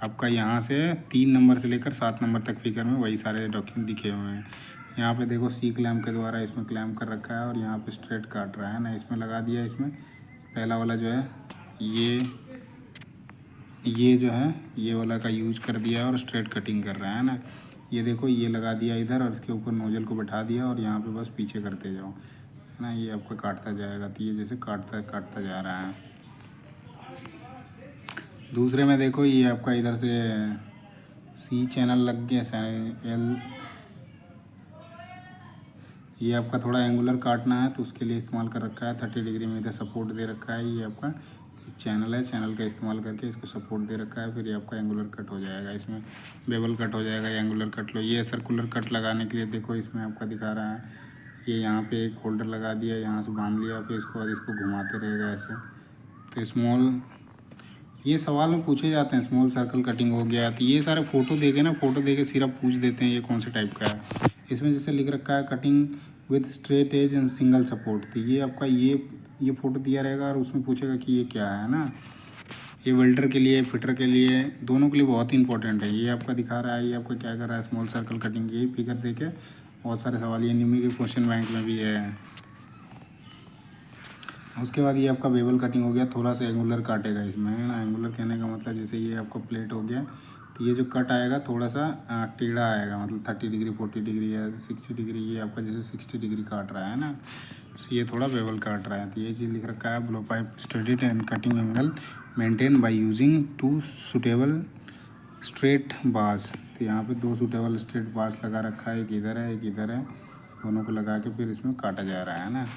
आपका यहाँ से 3 नंबर से लेकर 7 नंबर तक फिगर में वही सारे डॉक्यूमेंट दिखे हुए हैं। यहाँ पे देखो सी क्लैम्प के द्वारा इसमें क्लैम्प कर रखा है और यहाँ पे स्ट्रेट काट रहा है ना, इसमें लगा दिया, इसमें पहला वाला जो है ये जो है ये वाला का यूज कर दिया और स्ट्रेट कटिंग कर रहा है ना। ये देखो ये लगा दिया इधर और इसके ऊपर नोजल को बैठा दिया और यहाँ पे बस पीछे करते जाओ, है ना। ये आपका काटता जाएगा, तो ये जैसे काटता काटता जा रहा है। दूसरे में देखो ये आपका इधर से सी चैनल लग गया, एल। ये आपका थोड़ा एंगुलर काटना है तो उसके लिए इस्तेमाल कर रखा है 30 डिग्री में इधर सपोर्ट दे रखा है। ये आपका चैनल है, चैनल का इस्तेमाल करके इसको सपोर्ट दे रखा है। फिर ये आपका एंगुलर कट हो जाएगा, इसमें बेवल कट हो जाएगा या एंगुलर कट लो। ये सर्कुलर कट लगाने के लिए देखो इसमें आपका दिखा रहा है, ये यहाँ पे एक होल्डर लगा दिया, यहाँ से बांध लिया, फिर इसको बाद इसको घुमाते रहेगा ऐसे। तो स्मॉल, ये सवाल में पूछे जाते हैं स्मॉल सर्कल कटिंग हो गया, तो ये सारे फ़ोटो देके ना, फ़ोटो देके सिर्फ पूछ देते हैं ये कौन से टाइप का है। इसमें जैसे लिख रखा है cutting with straight edge and single support, तो ये आपका ये फ़ोटो दिया रहेगा और उसमें पूछेगा कि ये क्या है ना। ये वेल्डर के लिए, फिटर के लिए, दोनों के लिए बहुत ही इंपॉर्टेंट है। ये आपका दिखा रहा है, ये आपका क्या कर रहा है, स्मॉल सर्कल कटिंग। ये फिगर देके बहुत सारे सवाल ये निमी के क्वेश्चन बैंक में भी है। उसके बाद ये आपका बेवल कटिंग हो गया, थोड़ा सा एंगुलर काटेगा इसमें, है ना। एंगुलर कहने का मतलब जैसे ये आपका प्लेट हो गया, तो ये जो कट आएगा थोड़ा सा टेढ़ा आएगा, मतलब 30 डिग्री 40 डिग्री या 60 डिग्री। ये आपका जैसे 60 डिग्री काट रहा है ना, तो ये थोड़ा बेवल काट रहा है। तो ये चीज़ लिख रखा है, blow pipe studied and cutting angle maintain by using 2 suitable straight bars. तो यहाँ पे 2 सुटेबल स्ट्रेट बार्स लगा रखा है, एक इधर है एक इधर है, दोनों को लगा के फिर इसमें काटा जा रहा है ना।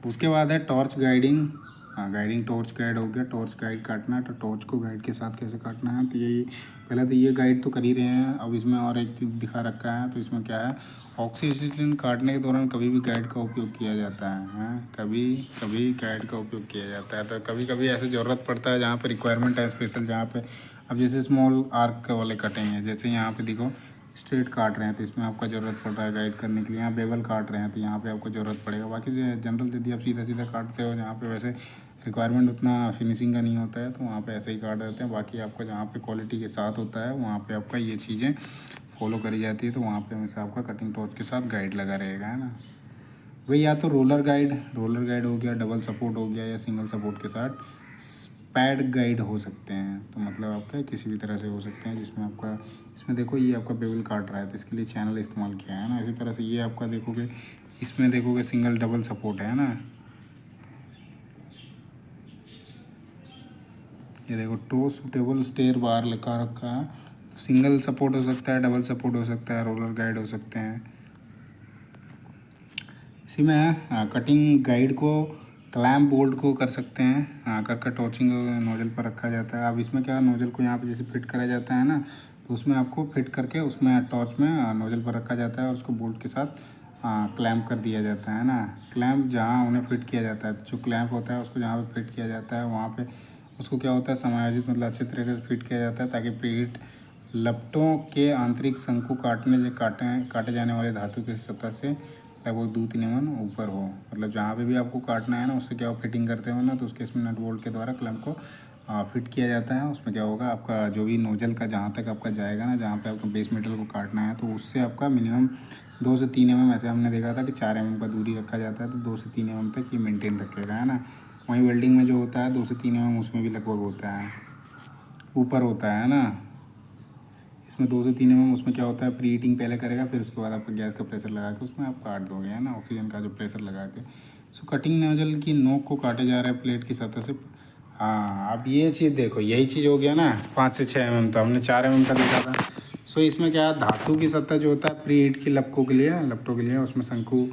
उसके बाद है टॉर्च गाइडिंग। हाँ, गाइडिंग टॉर्च गाइड हो गया, टॉर्च गाइड काटना है। तो टॉर्च को गाइड के साथ कैसे काटना है, तो यही पहले तो ये गाइड तो कर ही रहे हैं। अब इसमें और एक चीज़ दिखा रखा है, तो इसमें क्या है, ऑक्सीजन काटने के दौरान कभी भी गाइड का उपयोग किया जाता है, हाँ, कभी कभी गाइड का उपयोग किया जाता है। तो कभी कभी ऐसे ज़रूरत पड़ता है जहाँ पर रिक्वायरमेंट है स्पेशल, जहाँ पे अब जैसे स्मॉल आर्क वाले कटेंगे, जैसे यहाँ पे देखो स्ट्रेट काट रहे हैं तो इसमें आपका ज़रूरत पड़ रहा है गाइड करने के लिए। यहाँ बेवल काट रहे हैं तो यहाँ पे आपको ज़रूरत पड़ेगा। बाकी जनरल यदि आप सीधा सीधा काटते हो, जहाँ पे वैसे रिक्वायरमेंट उतना फिनिशिंग का नहीं होता है, तो वहाँ पे ऐसे ही काट देते हैं। बाकी आपका जहाँ पे क्वालिटी के साथ होता है वहाँ पे आपका ये चीज़ें फॉलो करी जाती है, तो वहाँ पे हमेशा आपका कटिंग टॉर्च के साथ गाइड लगा रहेगा, है ना। वही या तो रोलर गाइड हो गया, डबल सपोर्ट हो गया, या सिंगल सपोर्ट के साथ पैड गाइड हो सकते हैं। तो मतलब आपका किसी भी तरह से हो सकते हैं, जिसमें आपका इसमें देखो ये आपका बेवल काट रहा है तो इसके लिए चैनल इस्तेमाल किया है ना। इसी तरह से ये आपका देखोगे, इसमें देखोगे सिंगल डबल सपोर्ट है ना। ये देखो टो सुटेबल स्टेयर बार लगा रखा है, सिंगल सपोर्ट हो सकता है, डबल सपोर्ट हो सकता है, रोलर गाइड हो सकते हैं। इसी में कटिंग गाइड को क्लैम्प बोल्ट को कर सकते हैं, कर टॉर्चिंग नोजल पर रखा जाता है। अब इसमें क्या, नोजल को यहाँ पे जैसे फिट करा जाता है ना, तो उसमें आपको फिट करके उसमें टॉर्च में नोजल पर रखा जाता है और उसको बोल्ट के साथ क्लैम्प कर दिया जाता है ना। क्लैम्प जहाँ उन्हें फिट किया जाता है, जो क्लैम्प होता है उसको जहाँ पे फिट किया जाता है वहाँ पे उसको क्या होता है, समायोजित मतलब अच्छे तरीके से फिट किया जाता है, ताकि प्रीहिट लपटों के आंतरिक शंकु काटे जाने वाले धातु की सतह से लगभग 2-3 mm ऊपर हो। मतलब जहाँ पे भी आपको काटना है ना, उससे क्या फिटिंग करते हो ना, तो उसके इसमें नट बोल्ट के द्वारा क्लैंप को फिट किया जाता है। उसमें क्या होगा, आपका जो भी नोजल का जहाँ तक आपका जाएगा ना, जहाँ पे आपका बेस मेटल को काटना है, तो उससे आपका मिनिमम 2 से 3 mm, ऐसे हमने देखा था कि 4 mm का दूरी रखा जाता है, तो 2 से 3 mm तक ये मेनटेन रखेगा, है ना। वहीं वेल्डिंग में जो होता है 2 से 3 mm उसमें भी लगभग होता है, ऊपर होता है ना। इसमें 2 से 3 mm उसमें क्या होता है, प्री हीटिंग पहले करेगा, फिर उसके बाद आपका गैस का प्रेशर लगा के उसमें आप काट दोगे, है ना, ऑक्सीजन का जो प्रेशर लगा के। सो कटिंग नोजल की नोक को काटे जा रहा है प्लेट की सतह से। हाँ, अब ये चीज़ देखो, यही चीज़ हो गया ना 5 से 6 mm, तो हमने 4 mm का देखा था। सो इसमें क्या है, धातु की सतह जो होता है प्री हीट की लपटों के लिए उसमें शंकु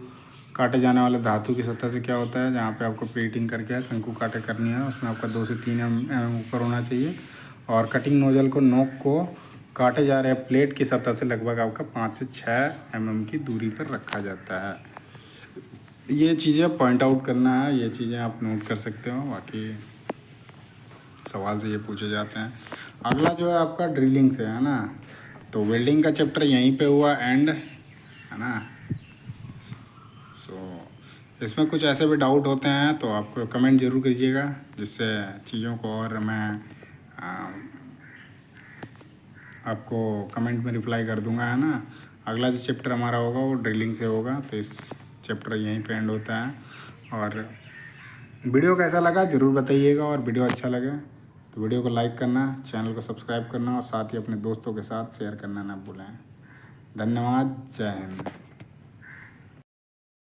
काटे जाने वाले धातु की सतह से क्या होता है, जहाँ पे आपको प्री हीटिंग करके शंकु काटे करनी है, उसमें आपका 2 से 3 mm ऊपर होना चाहिए। और कटिंग नोजल को नोक को काटे जा रहे प्लेट की सतह से लगभग आपका 5 से 6 mm की दूरी पर रखा जाता है। ये चीज़ें पॉइंट आउट करना है, ये चीज़ें आप नोट कर सकते हो। बाकी सवाल से ये पूछे जाते हैं। अगला जो है आपका ड्रिलिंग से, है ना। तो वेल्डिंग का चैप्टर यहीं पे हुआ एंड, है ना। सो इसमें कुछ ऐसे भी डाउट होते हैं तो आपको कमेंट ज़रूर कीजिएगा, जिससे चीज़ों को और मैं आपको कमेंट में रिप्लाई कर दूंगा, है ना। अगला जो चैप्टर हमारा होगा वो ड्रिलिंग से होगा, तो इस चैप्टर यहीं पे एंड होता है। और वीडियो कैसा लगा ज़रूर बताइएगा, और वीडियो अच्छा लगे तो वीडियो को लाइक करना, चैनल को सब्सक्राइब करना और साथ ही अपने दोस्तों के साथ शेयर करना ना भूलें। धन्यवाद। जय हिंद।